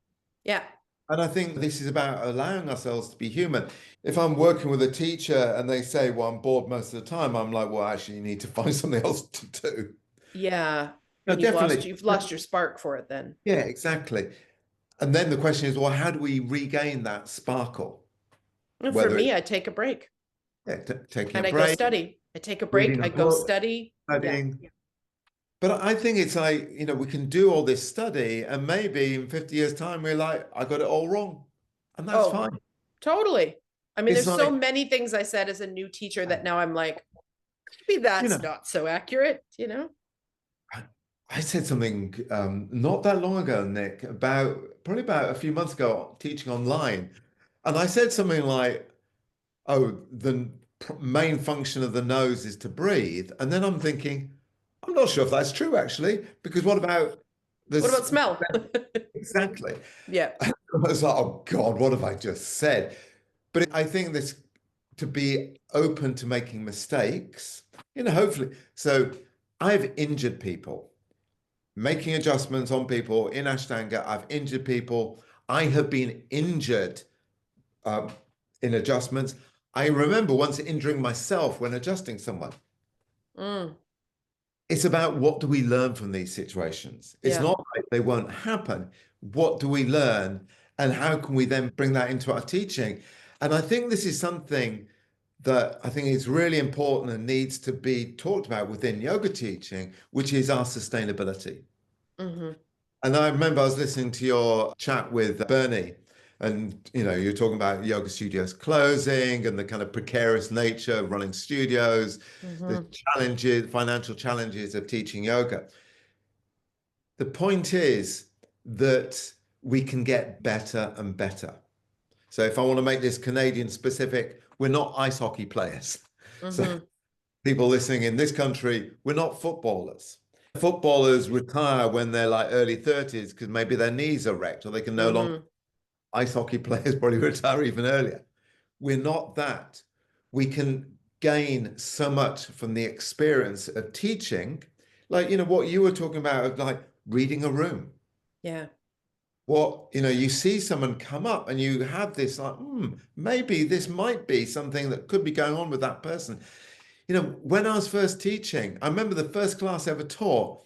Yeah. And I think this is about allowing ourselves to be human. If I'm working with a teacher and they say, well, I'm bored most of the time, I'm like, well, actually, you need to find something else to do. Yeah. No, And definitely. you've lost your spark for it then. Yeah, exactly. And then the question is, well, how do we regain that sparkle? And for Whether me, it's I take a break taking a and I go break, study. I take a break, reading a I go book, study. Yeah. studying. But I think it's like, we can do all this study and maybe in 50 years' time, we're like, I got it all wrong. And that's Oh, fine. totally. I mean, It's there's so like, many things I said as a new teacher that now I'm like, maybe that's not so accurate, I said something not that long ago, Nick, probably about a few months ago, teaching online. And I said something like, oh, the main function of the nose is to breathe. And then I'm thinking, I'm not sure if that's true, actually, because what about What this? about smell? Exactly. Yeah. I was like, oh God, what have I just said? But I think this to be open to making mistakes, hopefully. So I've injured people, making adjustments on people in Ashtanga. I've injured people. I have been injured um, in adjustments. I remember once injuring myself when adjusting someone. Mm, It's about what do we learn from these situations? It's yeah. not like they won't happen. What do we learn? And how can we then bring that into our teaching? And I think this is something that I think is really important and needs to be talked about within yoga teaching, which is our sustainability. Hmm. And I remember I was listening to your chat with Bernie, and you're talking about yoga studios closing and the kind of precarious nature of running studios, the Hmm. challenges, financial challenges of teaching yoga. The point is that we can get better and better. So if I want to make this Canadian specific, we're not ice hockey players. So Hmm. people listening in this country, we're not footballers. Footballers retire when they're like early 30s because maybe their knees are wrecked or they can no longer. Hmm. Ice hockey players probably retire even earlier. We're not that. We can gain so much from the experience of teaching Like, what you were talking about, of like reading a room. Yeah. You see someone come up and you have this like, maybe this might be something that could be going on with that person. When I was first teaching, I remember the first class I ever taught,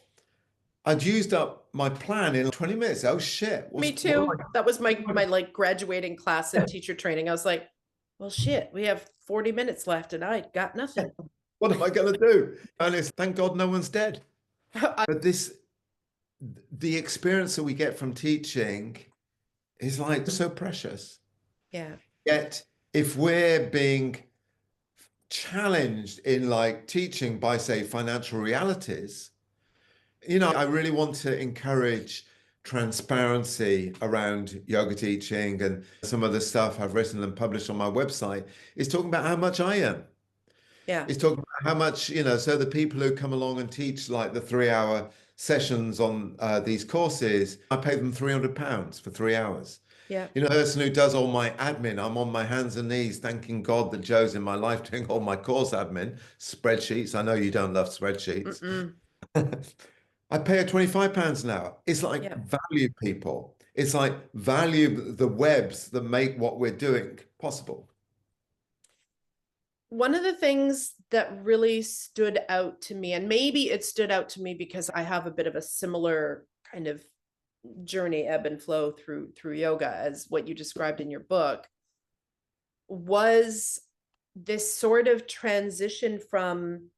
I'd used up my plan in 20 minutes. Oh shit. Me What too. That was my like graduating class in teacher training. I was like, well, shit, we have 40 minutes left and I got nothing. what am I going to do? And it's thank God no one's dead. I, But the experience that we get from teaching is like so precious. yeah. Yet if we're being challenged in like teaching by, say, financial realities, I really want to encourage transparency around yoga teaching, and some of the stuff I've written and published on my website is talking about how much I earn. Yeah. It's talking about how much, so the people who come along and teach like the 3-hour sessions on these courses, I pay them £300 for 3 hours. Yeah. The person who does all my admin, I'm on my hands and knees thanking God that Joe's in my life doing all my course admin, spreadsheets. I know you don't love spreadsheets. Mm-mm. I pay her £25 an hour. It's like Yeah. value people. It's like value the webs that make what we're doing possible. One of the things that really stood out to me, and maybe it stood out to me because I have a bit of a similar kind of journey, ebb and flow through yoga as what you described in your book, was this sort of transition from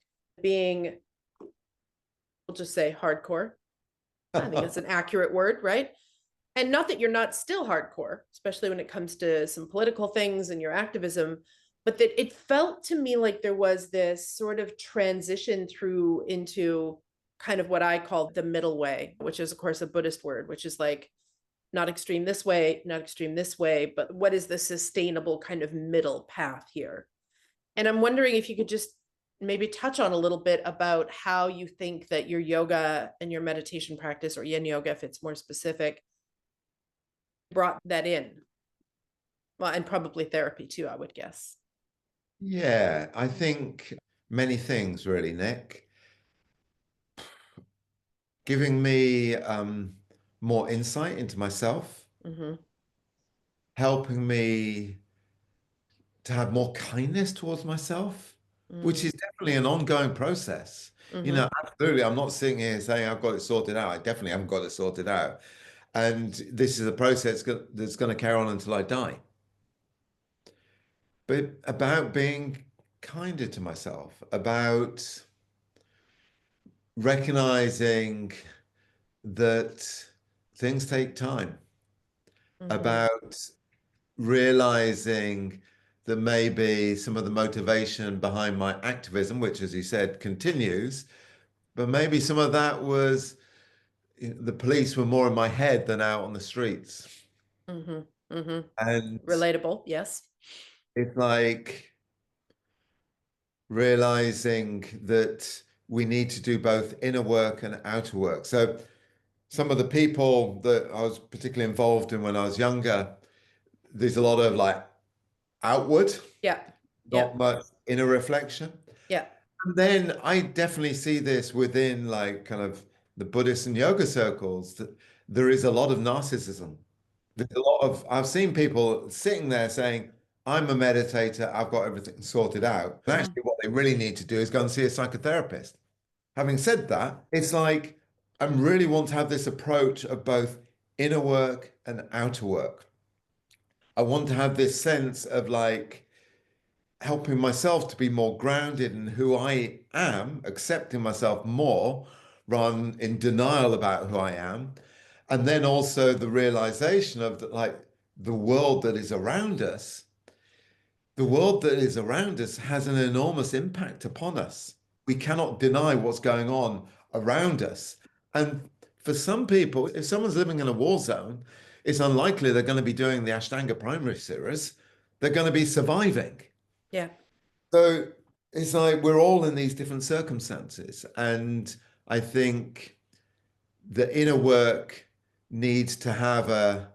being, we'll just say hardcore. I think that's an accurate word, right? And not that you're not still hardcore, especially when it comes to some political things and your activism, but that it felt to me like there was this sort of transition through into kind of what I call the middle way, which is, of course, a Buddhist word, which is like not extreme this way, not extreme this way, but what is the sustainable kind of middle path here? And I'm wondering if you could just maybe touch on a little bit about how you think that your yoga and your meditation practice, or yin yoga, if it's more specific, brought that in. Well, and probably therapy too, I would guess. Yeah, I think many things really, Nick. Giving me more insight into myself, Mm-hmm. helping me to have more kindness towards myself, which is definitely an ongoing process. Mm-hmm. Absolutely. I'm not sitting here saying I've got it sorted out. I definitely haven't got it sorted out. And this is a process that's going to carry on until I die. But about being kinder to myself, about recognizing that things take time, Mm-hmm. about realizing that maybe some of the motivation behind my activism, which, as you said, continues, but maybe some of that was the police were more in my head than out on the streets. Mm-hmm. Mm-hmm. And Relatable, yes. it's like realizing that we need to do both inner work and outer work. So some of the people that I was particularly involved in when I was younger, there's a lot of like outward, Yeah. Yeah. not much inner reflection. Yeah. And then I definitely see this within like kind of the Buddhist and yoga circles, that there is a lot of narcissism. There's a lot of, I've seen people sitting there saying, I'm a meditator, I've got everything sorted out. And Mm-hmm. actually, what they really need to do is go and see a psychotherapist. Having said that, it's like, I really want to have this approach of both inner work and outer work. I want to have this sense of like, helping myself to be more grounded in who I am, accepting myself more rather than in denial about who I am. And then also the realization of that, like the world that is around us, the world that is around us has an enormous impact upon us. We cannot deny what's going on around us. And for some people, if someone's living in a war zone, it's unlikely they're going to be doing the Ashtanga primary series. They're going to be surviving. Yeah. So it's like we're all in these different circumstances. And I think the inner work needs to have a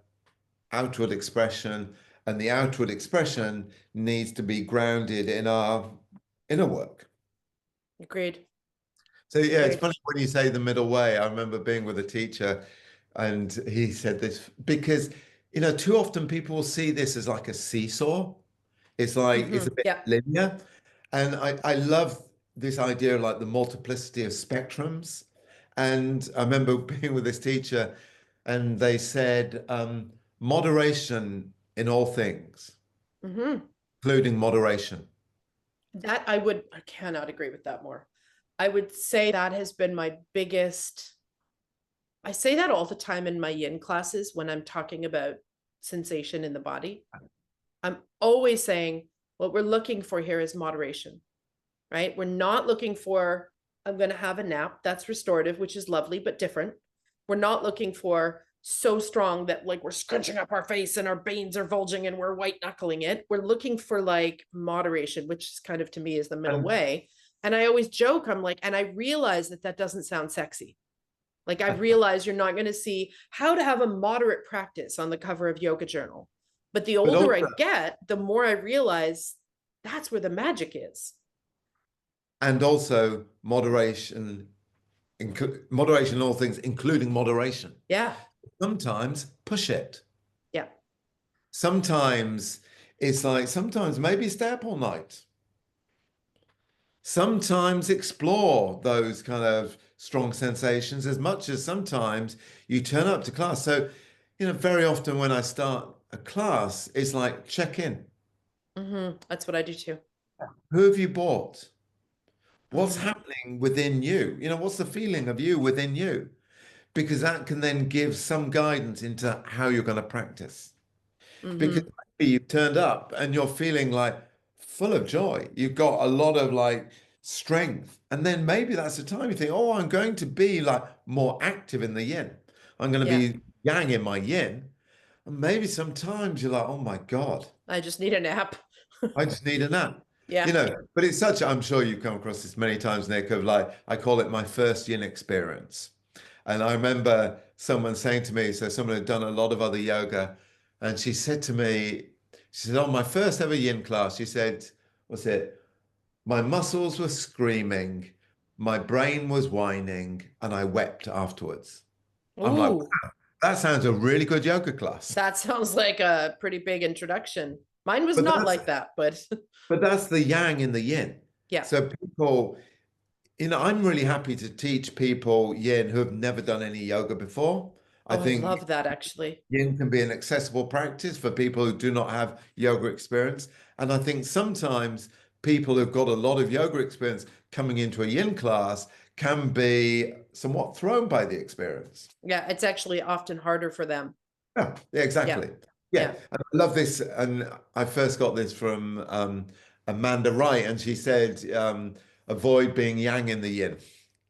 outward expression, and the outward expression needs to be grounded in our inner work. Agreed. So yeah, it's Like, funny when you say the middle way. I remember being with a teacher and he said this because, too often people see this as like a seesaw. It's like it's a bit yeah. linear. And I love this idea of like the multiplicity of spectrums. And I remember being with this teacher and they said moderation in all things, hmm including moderation. I cannot agree with that more. I would say that has been my biggest, I say that all the time in my yin classes when I'm talking about sensation in the body. I'm always saying what we're looking for here is moderation, right? We're not looking for, I'm going to have a nap. That's restorative, which is lovely, but different. We're not looking for so strong that like we're scrunching up our face and our veins are bulging and we're white knuckling it. We're looking for like moderation, which is kind of to me is the middle And way. And I always joke, I'm like, and I realize that that doesn't sound sexy. Like I realize you're not going to see how to have a moderate practice on the cover of Yoga Journal. But the but older I also get, the more I realize that's where the magic is. and also moderation, moderation in all things, including moderation. Yeah. Sometimes push it. Yeah. Sometimes it's like sometimes maybe stay up all night. Sometimes explore those kind of strong sensations as much as sometimes you turn up to class. So, very often when I start a class, it's like check in. That's what I do too. Who have you bought? What's Mm-hmm. happening within you? What's the feeling of you within you? Because that can then give some guidance into how you're going to practice. Because Mm-hmm. maybe you've turned up and you're feeling like full of joy. You've got a lot of like strength. And then maybe that's the time you think, oh, I'm going to be like more active in the yin. I'm going to Yeah. be yang in my yin. And maybe sometimes you're like, oh my God, I just need a nap. I just need a nap. Yeah. But it's such, I'm sure you've come across this many times, Nick, of like, I call it my first yin experience. And I remember someone saying to me, so someone had done a lot of other yoga, and she said to me, she said, oh, my first ever yin class, she said, what's it? My muscles were screaming, my brain was whining, and I wept afterwards. I'm like, Ooh, wow, that sounds a really good yoga class. that sounds like a pretty big introduction. Mine was But not that's like that, but but that's the yang in the yin. yeah. So people, I'm really happy to teach people yin who have never done any yoga before. I Oh, I think love that actually. yin can be an accessible practice for people who do not have yoga experience. And I think sometimes people who've got a lot of yoga experience coming into a yin class can be somewhat thrown by the experience. Yeah, it's actually often harder for them. Yeah, Yeah. exactly. Yeah, Yeah. and I love this. And I first got this from Amanda Wright, and she said, avoid being yang in the yin.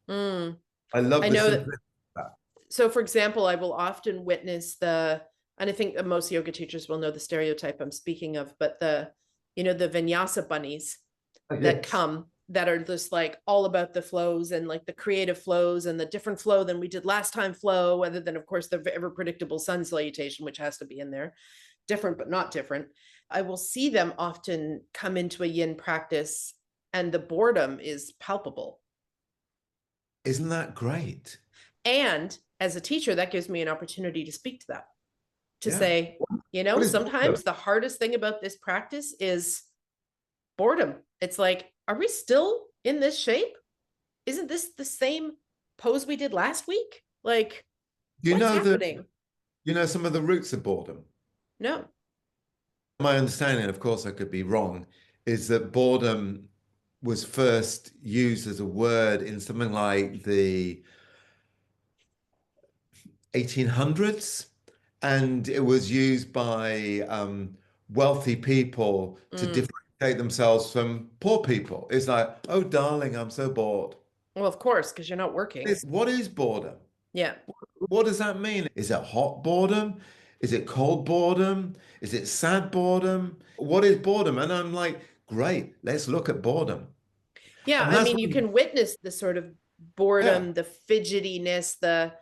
Mm. I love I the know that. simplicity of that. So, for example, I will often witness and I think that most yoga teachers will know the stereotype I'm speaking of, but the vinyasa bunnies that Yes. come that are just like all about the flows and like the creative flows and the different flow than we did last time flow, other than, of course, the ever predictable sun salutation, which has to be in there. Different, but not different. I will see them often come into a yin practice and the boredom is palpable. Isn't that great? And as a teacher, that gives me an opportunity to speak to that, to Yeah. say, What is boredom? sometimes the hardest thing about this practice is boredom. It's like, are we still in this shape? Isn't this the same pose we did last week? Like, You what's know the happening? some of the roots of boredom. No. My understanding, of course I could be wrong, is that boredom was first used as a word in something like the 1800s, and it was used by wealthy people to Mm. differentiate themselves from poor people. It's like, oh, darling, I'm so bored. Well, of course, because you're not working. What is boredom? Yeah. What does that mean? Is it hot boredom? Is it cold boredom? Is it sad boredom? What is boredom? And I'm like, great, let's look at boredom. Yeah. And I that's mean, what, you can witness the sort of yeah, boredom, the fidgetiness, the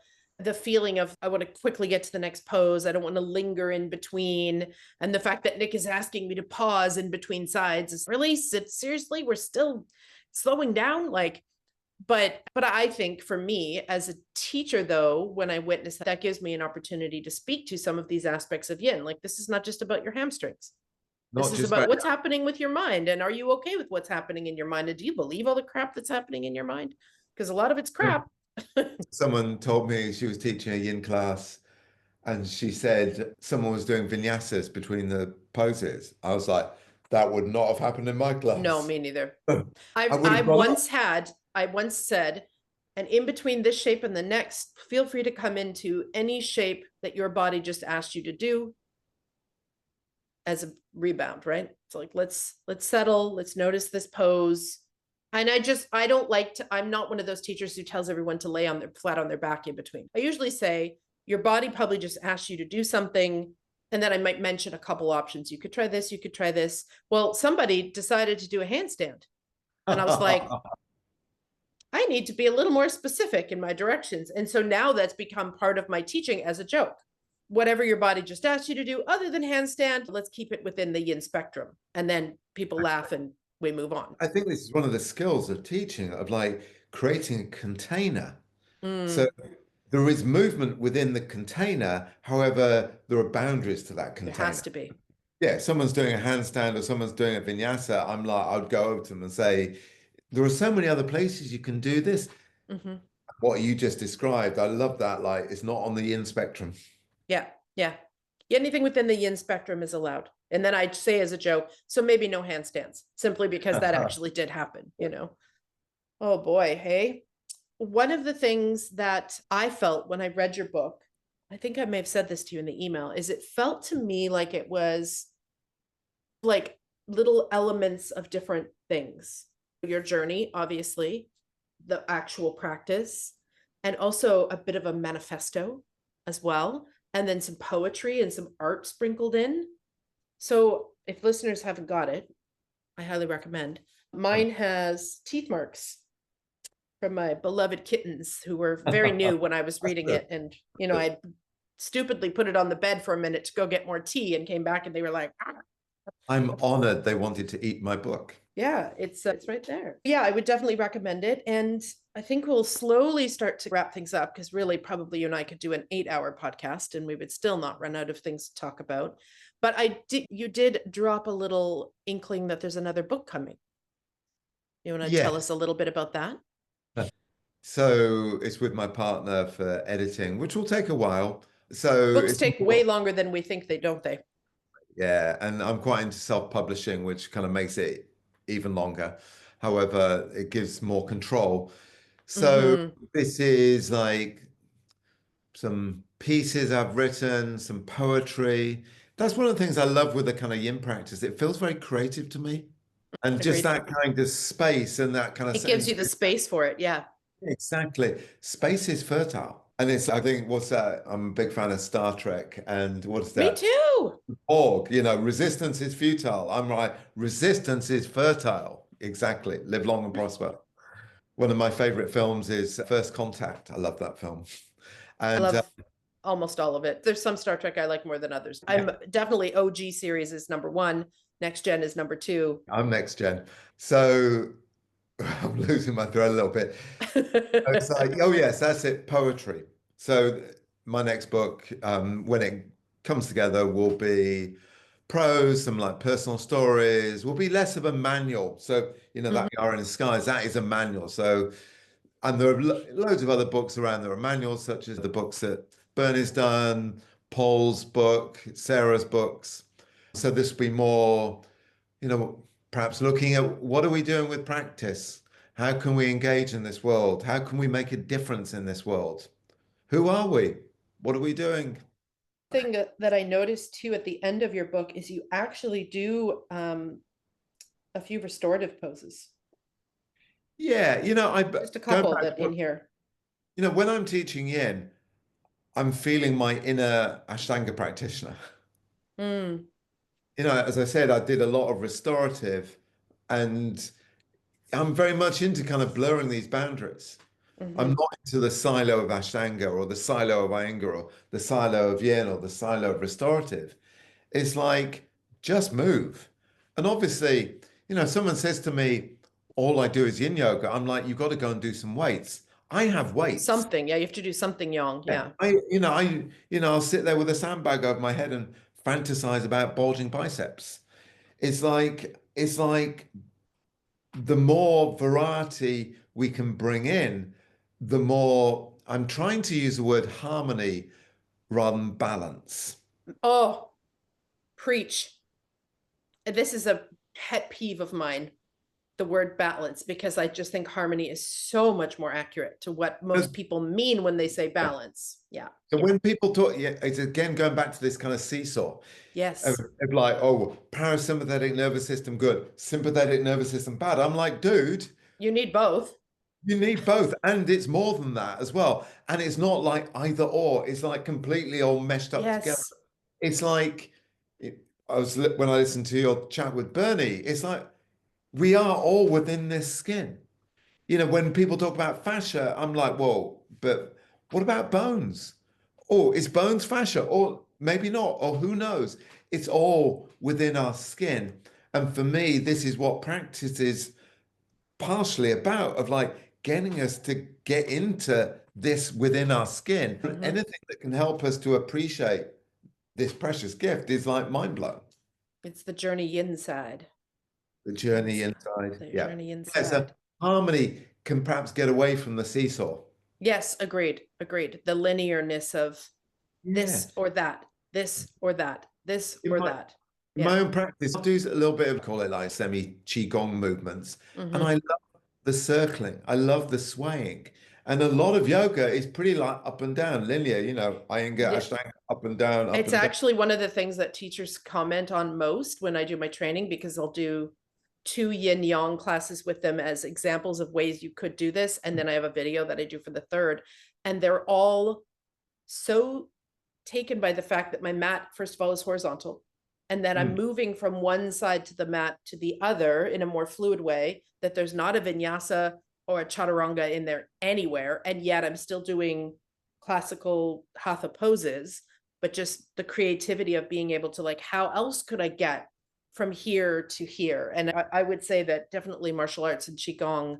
feeling of I want to quickly get to the next pose. I don't want to linger in between. And the fact that Nick is asking me to pause in between sides is really seriously, we're still slowing down. Like But I think for me as a teacher, though, when I witness that gives me an opportunity to speak to some of these aspects of yin. Like, this is not just about your hamstrings. This Not is just about about, what's happening with your mind. And are you okay with what's happening in your mind? And do you believe all the crap that's happening in your mind? Because a lot of it's crap. someone told me she was teaching a yin class and she said someone was doing vinyasas between the poses. I was like, that would not have happened in my No, class. me neither. I would I have gone up. once said, and in between this shape and the next, feel free to come into any shape that your body just asked you to do as a rebound, right? It's like, let's settle, let's notice this pose. And I don't like to, I'm not one of those teachers who tells everyone to lay on their flat on their back in between. I usually say, your body probably just asked you to do something. And then I might mention a couple options. You could try this, you could try this. Well, somebody decided to do a handstand. And I was like, I need to be a little more specific in my directions. And so now that's become part of my teaching as a joke. Whatever your body just asked you to do, other than handstand, let's keep it within the yin spectrum. And then people laugh and we move on. I think this is one of the skills of teaching, of like creating a container. So there is movement within the container. However, there are boundaries to that There container. has to be. Yeah, someone's doing a handstand or someone's doing a vinyasa. I'm like, I'd go over to them and say, there are so many other places you can do this. Mm-hmm. What you just described, I love that. Like, it's not on the yin spectrum. Yeah. Yeah. Anything within the yin spectrum is allowed. And then I'd say as a joke, so maybe no handstands, simply because that actually did happen, you know? Oh boy. Hey, one of the things that I felt when I read your book, I think I may have said this to you in the email, is it felt to me like it was like little elements of different things. Your journey, obviously, the actual practice, and also a bit of a manifesto as well, and then some poetry and some art sprinkled in. So if listeners haven't got it, I highly recommend. Mine has teeth marks from my beloved kittens who were very new when I was reading it. And, you know, I stupidly put it on the bed for a minute to go get more tea and came back and they were like, ah. I'm honored they wanted to eat my book. Yeah, it's right there. Yeah, I would definitely recommend it. And I think we'll slowly start to wrap things up because really probably you and I could do an 8-hour podcast and we would still not run out of things to talk about. But you did drop a little inkling that there's another book coming. You want to tell us Yes. a little bit about that? So it's with my partner for editing, which will take a while. So Books it's take more, way longer than we think they, don't they? yeah, and I'm quite into self-publishing, which kind of makes it even longer. However, it gives more control. So Mm-hmm. this is like some pieces I've written, some poetry. That's one of the things I love with the kind of yin practice. It feels very creative to me. And just Agreed. that kind of space and that kind of It gives sense. you the space for it. Yeah. Exactly. Space is fertile. And it's, I think, what's that? I'm a big fan of Star Trek. And what's Me that? too. Org, resistance is futile. I'm right. Resistance is fertile. Exactly. Live long and prosper. One of my favorite films is First Contact. I love that film. I And love almost all of it. There's some Star Trek I like more than others. I'm definitely OG series is number one. Next Gen is number two. I'm next gen. So I'm losing my thread a little bit. It's like, oh yes, that's it, poetry. So my next book, when it comes together, will be prose, some like personal stories, will be less of a manual. So, that Mhm. Our Inner Skies, that is a manual. So, and there are loads of other books around. There are manuals such as the books that Bernie's done, Paul's book, Sarah's books. So this will be more, perhaps looking at what are we doing with practice? How can we engage in this world? How can we make a difference in this world? Who are we? What are we doing? Thing that I noticed too at the end of your book is you actually do a few restorative poses. Yeah, I Just a going couple back that in here. when I'm teaching yin, I'm feeling my inner Ashtanga practitioner. Mm, As I said, I did a lot of restorative, and I'm very much into kind of blurring these boundaries. I'm hmm. not into the silo of Ashtanga or the silo of Iyengar or the silo of Yin or the silo of restorative. It's like just move. And obviously, someone says to me, all I do is yin yoga. I'm like, you've got to go and do some weights. I have weights. Something. Yeah, you have to do something yang. Yeah. Yeah. I'll sit there with a sandbag over my head and fantasize about bulging biceps. It's like the more variety we can bring in, the more I'm trying to use the word harmony rather than balance. Oh, preach. This is a pet peeve of mine, the word balance, because I just think harmony is so much more accurate to what most people mean when they say balance. Yeah. So when people talk, yeah, it's again going back to this kind of seesaw. Yes. Of like, oh, parasympathetic nervous system good, sympathetic nervous system bad. I'm like, dude, You need both. you need both, and it's more than that as well. And it's not like either or. It's like completely all meshed up together. Yes. It's like when I listened to your chat with Bernie. It's like we are all within this skin. When people talk about fascia, I'm like, whoa, but what about bones? Oh, is bones fascia? Or maybe not, or who knows? It's all within our skin. And for me, this is what practice is partially about, of like getting us to get into this within our skin. Mhm. Anything that can help us to appreciate this precious gift is like mind blowing. It's the journey inside. The journey inside. The Yeah. journey Yeah, so inside. harmony can perhaps get away from the seesaw. Yes, agreed. Agreed. The linearness of Yeah. this or that, this or that, this In or my, that. in my own practice, I do a little bit of, call it like semi qigong movements. And I love the circling. I love the swaying. And a lot of yoga is pretty like up and down, linear, Iyengar, Yeah. Ashtanga, up and down, up It's and down. actually one of the things that teachers comment on most when I do my training, because I'll do 2 yin yang classes with them as examples of ways you could do this. And then I have a video that I do for the third. And they're all so taken by the fact that my mat, first of all, is horizontal, and that I'm moving from one side to the mat to the other in a more fluid way, that there's not a vinyasa or a chaturanga in there anywhere. And yet I'm still doing classical hatha poses, but just the creativity of being able to, like, how else could I get from here to here? And I would say that definitely martial arts and qigong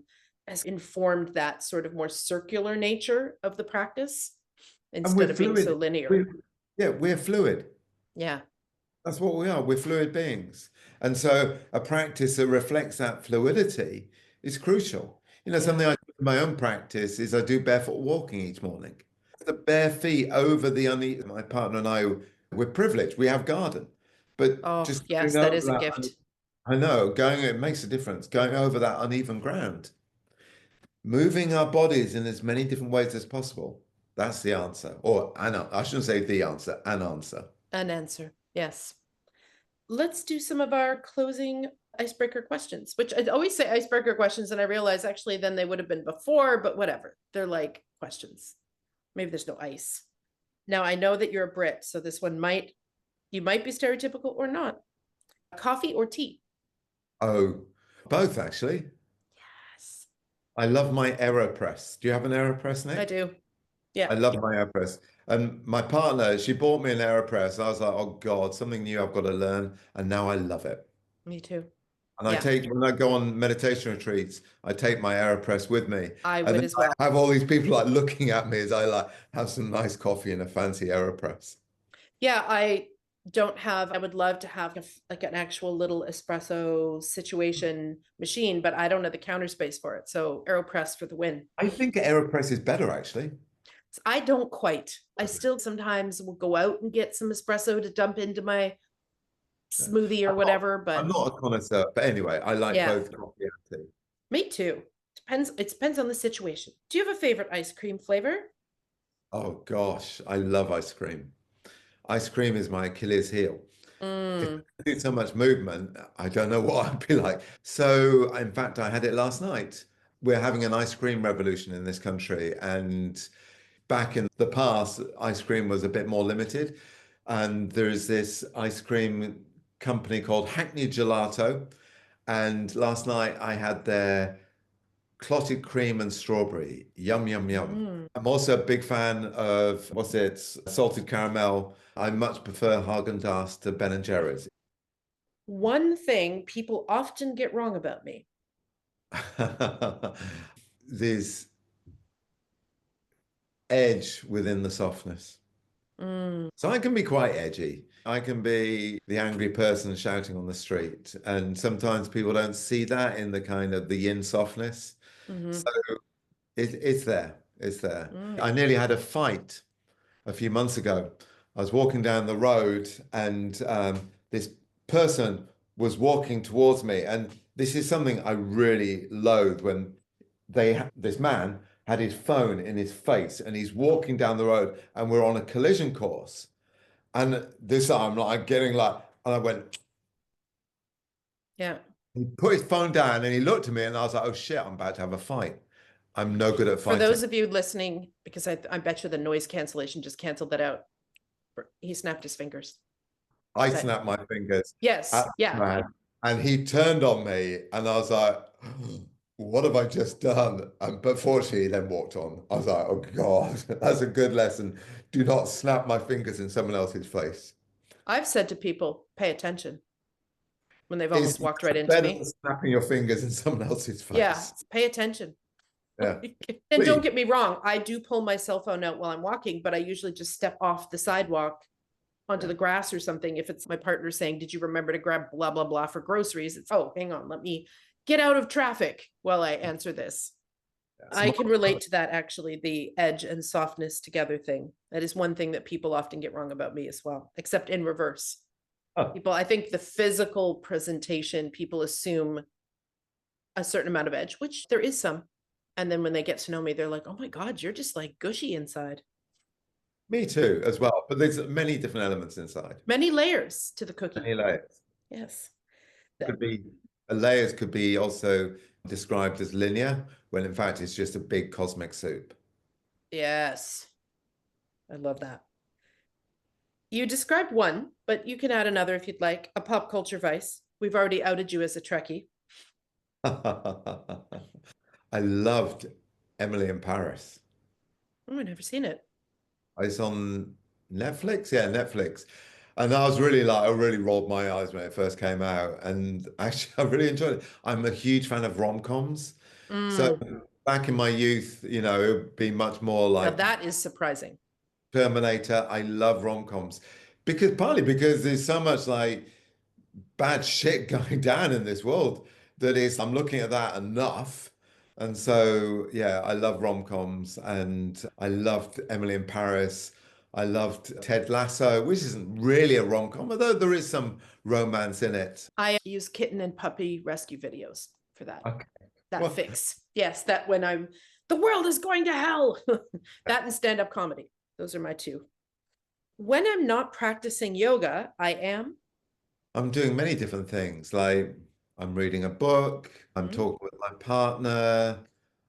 has informed that sort of more circular nature of the practice instead of being so linear. We're fluid. Yeah. That's what we are. We're fluid beings. And so a practice that reflects that fluidity is crucial. Something I do in my own practice is I do barefoot walking each morning. The bare feet over the uneven. My partner and I, we're privileged. We have garden. But just yes, going that over is a gift. I know, it makes a difference. Going over that uneven ground, moving our bodies in as many different ways as possible. That's the answer. Or I shouldn't say the answer, an answer. An answer. Yes. Let's do some of our closing icebreaker questions, which I'd always say icebreaker questions, and I realize actually then they would have been before, but whatever. They're like questions. Maybe there's no ice. Now I know that you're a Brit, so this one you might be stereotypical or not. Coffee or tea? Oh, both actually. Yes. I love my AeroPress. Do you have an AeroPress, Nick? I do. Yeah. I love my AeroPress. And my partner, she bought me an AeroPress. I was like, oh God, something new I've got to learn. And now I love it. Me too. And when I go on meditation retreats, I take my AeroPress with me. I would as well. I have all these people like looking at me as I like have some nice coffee and a fancy AeroPress. Yeah, I would love to have like an actual little espresso situation machine, but I don't have the counter space for it. So AeroPress for the win. I think AeroPress is better actually. I don't quite. I still sometimes will go out and get some espresso to dump into my smoothie or whatever, but I'm not a connoisseur, but anyway, I like both coffee and tea. Me too. It depends on the situation. Do you have a favorite ice cream flavor? Oh gosh, I love ice cream. Ice cream is my Achilles heel. If I do so much movement, I don't know what I'd be like. So, in fact, I had it last night. We're having an ice cream revolution in this country. And back in the past, ice cream was a bit more limited. And there's this ice cream company called Hackney Gelato. And last night I had their clotted cream and strawberry. Yum, yum, yum. I'm also a big fan of, salted caramel. I much prefer Haagen-Dazs to Ben & Jerry's. One thing people often get wrong about me. There's edge within the softness. Mm, So I can be quite edgy. I can be the angry person shouting on the street. And sometimes people don't see that in the kind of the yin softness. hmm So it's there. It's there. mm. I nearly had a fight a few months ago. I was walking down the road and this person was walking towards me. And this is something I really loathe when this man had his phone in his face and he's walking down the road and we're on a collision course. And this I'm like getting like, and I went, Yeah. he put his phone down and he looked at me and I was like, oh shit, I'm about to have a fight. I'm no good at For fighting. those of you listening, because I bet you the noise cancellation just canceled that out. He snapped his fingers. I But snapped my fingers yes, at the yeah. man and he turned on me and I was like, what have I just done? But fortunately, he then walked on. I was like, oh God, that's a good lesson. Do not snap my fingers in someone else's face. I've said to people, pay attention when they've It's almost walked right into better than me. snapping your fingers in someone else's Yeah, face. pay attention. Yeah, And don't please. get me wrong, I do pull my cell phone out while I'm walking, but I usually just step off the sidewalk onto Yeah. the grass or something. If it's my partner saying, did you remember to grab blah, blah, blah for groceries? It's, oh, hang on, let me get out of traffic while I answer this. I can relate to that actually, the edge and softness together thing. That is one thing that people often get wrong about me as well, except in reverse. Oh, People, I think the physical presentation, people assume a certain amount of edge, which there is some. And then when they get to know me, they're like, oh my God, you're just like gushy inside. me too, as well. But there's many different elements inside. Many layers to the cookie. Many layers. Yes. Could be layers could be also described as linear, when in fact it's just a big cosmic soup. Yes. I love that. You described one, but you can add another if you'd like. A pop culture vice. We've already outed you as a Trekkie. I loved Emily in Paris. Oh, I've never seen it. It's on Netflix. Yeah, Netflix. And I was really like, I really rolled my eyes when it first came out. And actually, I really enjoyed it. I'm a huge fan of rom-coms. So Mm, back in my youth, it would be much more now like that is surprising. Terminator. I love rom-coms partly because there's so much like bad shit going down in this world I'm looking at that enough. And so, yeah, I love rom-coms and I loved Emily in Paris. I loved Ted Lasso, which isn't really a rom-com, although there is some romance in it. I use kitten and puppy rescue videos for that. Okay. That Well, fix. Yes, that when the world is going to hell. That and stand-up comedy. Those are my two. When I'm not practicing yoga, I am I'm doing many different things. Like I'm reading a book, I'm mm, talking with my partner,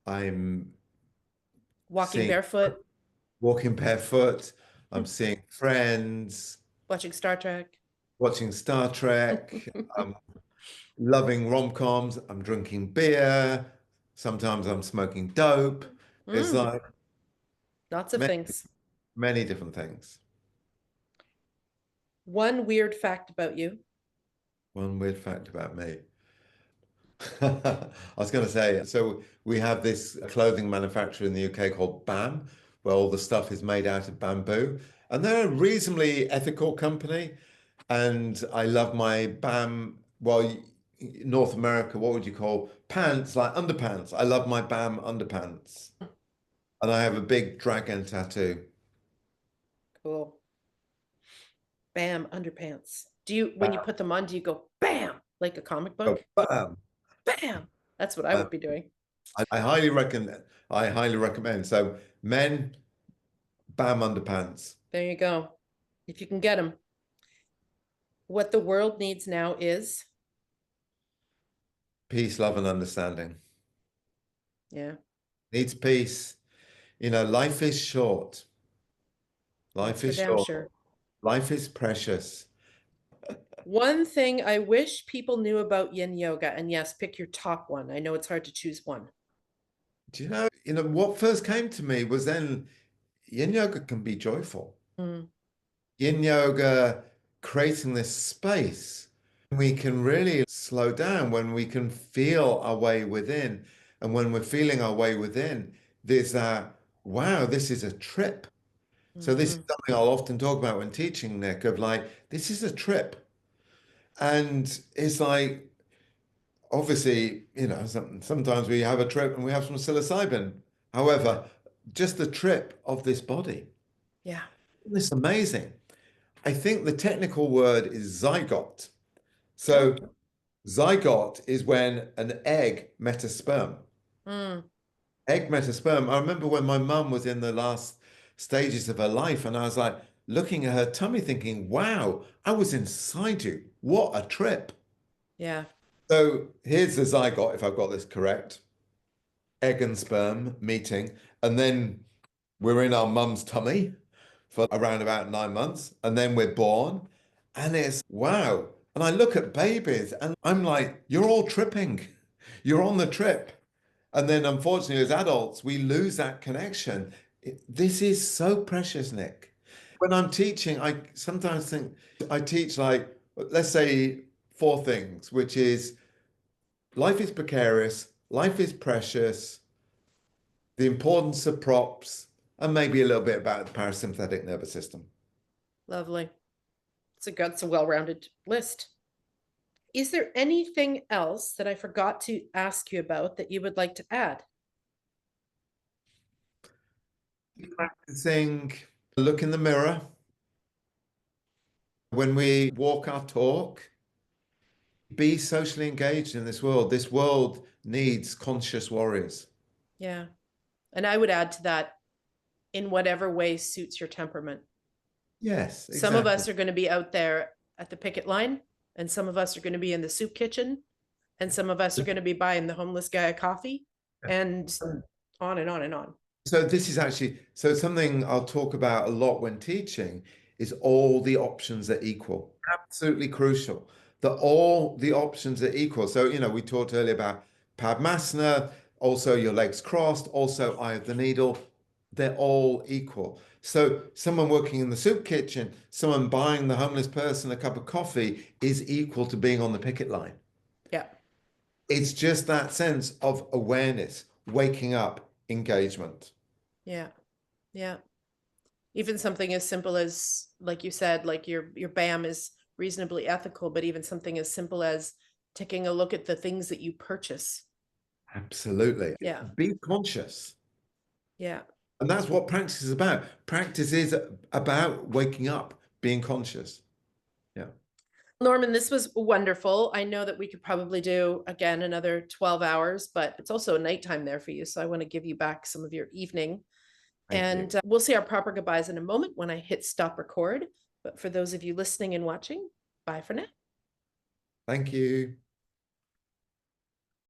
I'm walking seeing barefoot, walking barefoot, I'm seeing friends, watching Star Trek. watching Star Trek, I'm loving rom-coms, I'm drinking beer, sometimes I'm smoking dope. It's Mm, like lots of many, things. many different things. One weird fact about you. One weird fact about me. I was going to say, so we have this clothing manufacturer in the UK called BAM, where all the stuff is made out of bamboo. And they're a reasonably ethical company. And I love my BAM, well, North America, what would you call pants, like underpants? I love my BAM underpants. And I have a big dragon tattoo. Cool. Bam, underpants. Do you, when you BAM. put them on, do you go bam, like a comic Oh, book? BAM. Bam. That's what I Uh, would be doing. I highly recommend. I highly recommend. So men, BAM underpants. There you go. If you can get them. What the world needs now is, Peace, love, and understanding. yeah, Needs peace. Life is short. that's Life for is damn short. sure. Life is precious. One thing I wish people knew about Yin Yoga, and yes, pick your top one. I know it's hard to choose one. Do what first came to me was then Yin Yoga can be joyful. Mm, Yin Yoga creating this space We can really slow down when we can feel our way within. And when we're feeling our way within, there's that, wow, this is a trip. So this is Mhm. something I'll often talk about when teaching, Nick, of like, this is a trip. And it's like, obviously, sometimes we have a trip and we have some psilocybin. However, just the trip of this body, Yeah. it's amazing. I think the technical word is zygote. So Okay. zygote is when an egg met a sperm. Mm. Egg met a sperm. I remember when my mum was in the last stages of her life, and I was like looking at her tummy thinking, wow, I was inside you. What a trip. Yeah. So here's the zygote, if I've got this correct. Egg and sperm meeting, and then we're in our mum's tummy for around about 9 months, and then we're born, and it's wow. And I look at babies, and I'm like, you're all tripping, you're on the trip. And then, unfortunately, as adults, we lose that connection. This is so precious, Nick. When I'm teaching, I sometimes think I teach like, let's say, four things, which is life is precarious, life is precious, the importance of props, and maybe a little bit about the parasympathetic nervous system. Lovely. It's a well-rounded list. Is there anything else that I forgot to ask you about that you would like to add? Practicing, look in the mirror when we walk our talk, be socially engaged in this world. This world needs conscious warriors. Yeah. And I would add to that, in whatever way suits your temperament. Yes, Some of exactly. us are going to be out there at the picket line, and some of us are going to be in the soup kitchen, and some of us are going to be buying the homeless guy a coffee, and on and on and on. So this is actually so something I'll talk about a lot when teaching is all the options are equal. Absolutely crucial that all the options are equal. So, we talked earlier about Padmasana, also your legs crossed, also eye of the needle. They're all equal. So someone working in the soup kitchen, someone buying the homeless person a cup of coffee is equal to being on the picket line. Yeah. It's just that sense of awareness, waking up, engagement. Yeah. Yeah. Even something as simple as, like you said, like your BAM is reasonably ethical, but even something as simple as taking a look at the things that you purchase. Absolutely. Yeah. Be conscious. Yeah. And that's what practice is about. Practice is about waking up, being conscious. Yeah. Norman, this was wonderful. I know that we could probably do again another 12 hours, but it's also nighttime there for you. So I want to give you back some of your evening. Thank you. And we'll say our proper goodbyes in a moment when I hit stop record. But for those of you listening and watching, bye for now. Thank you.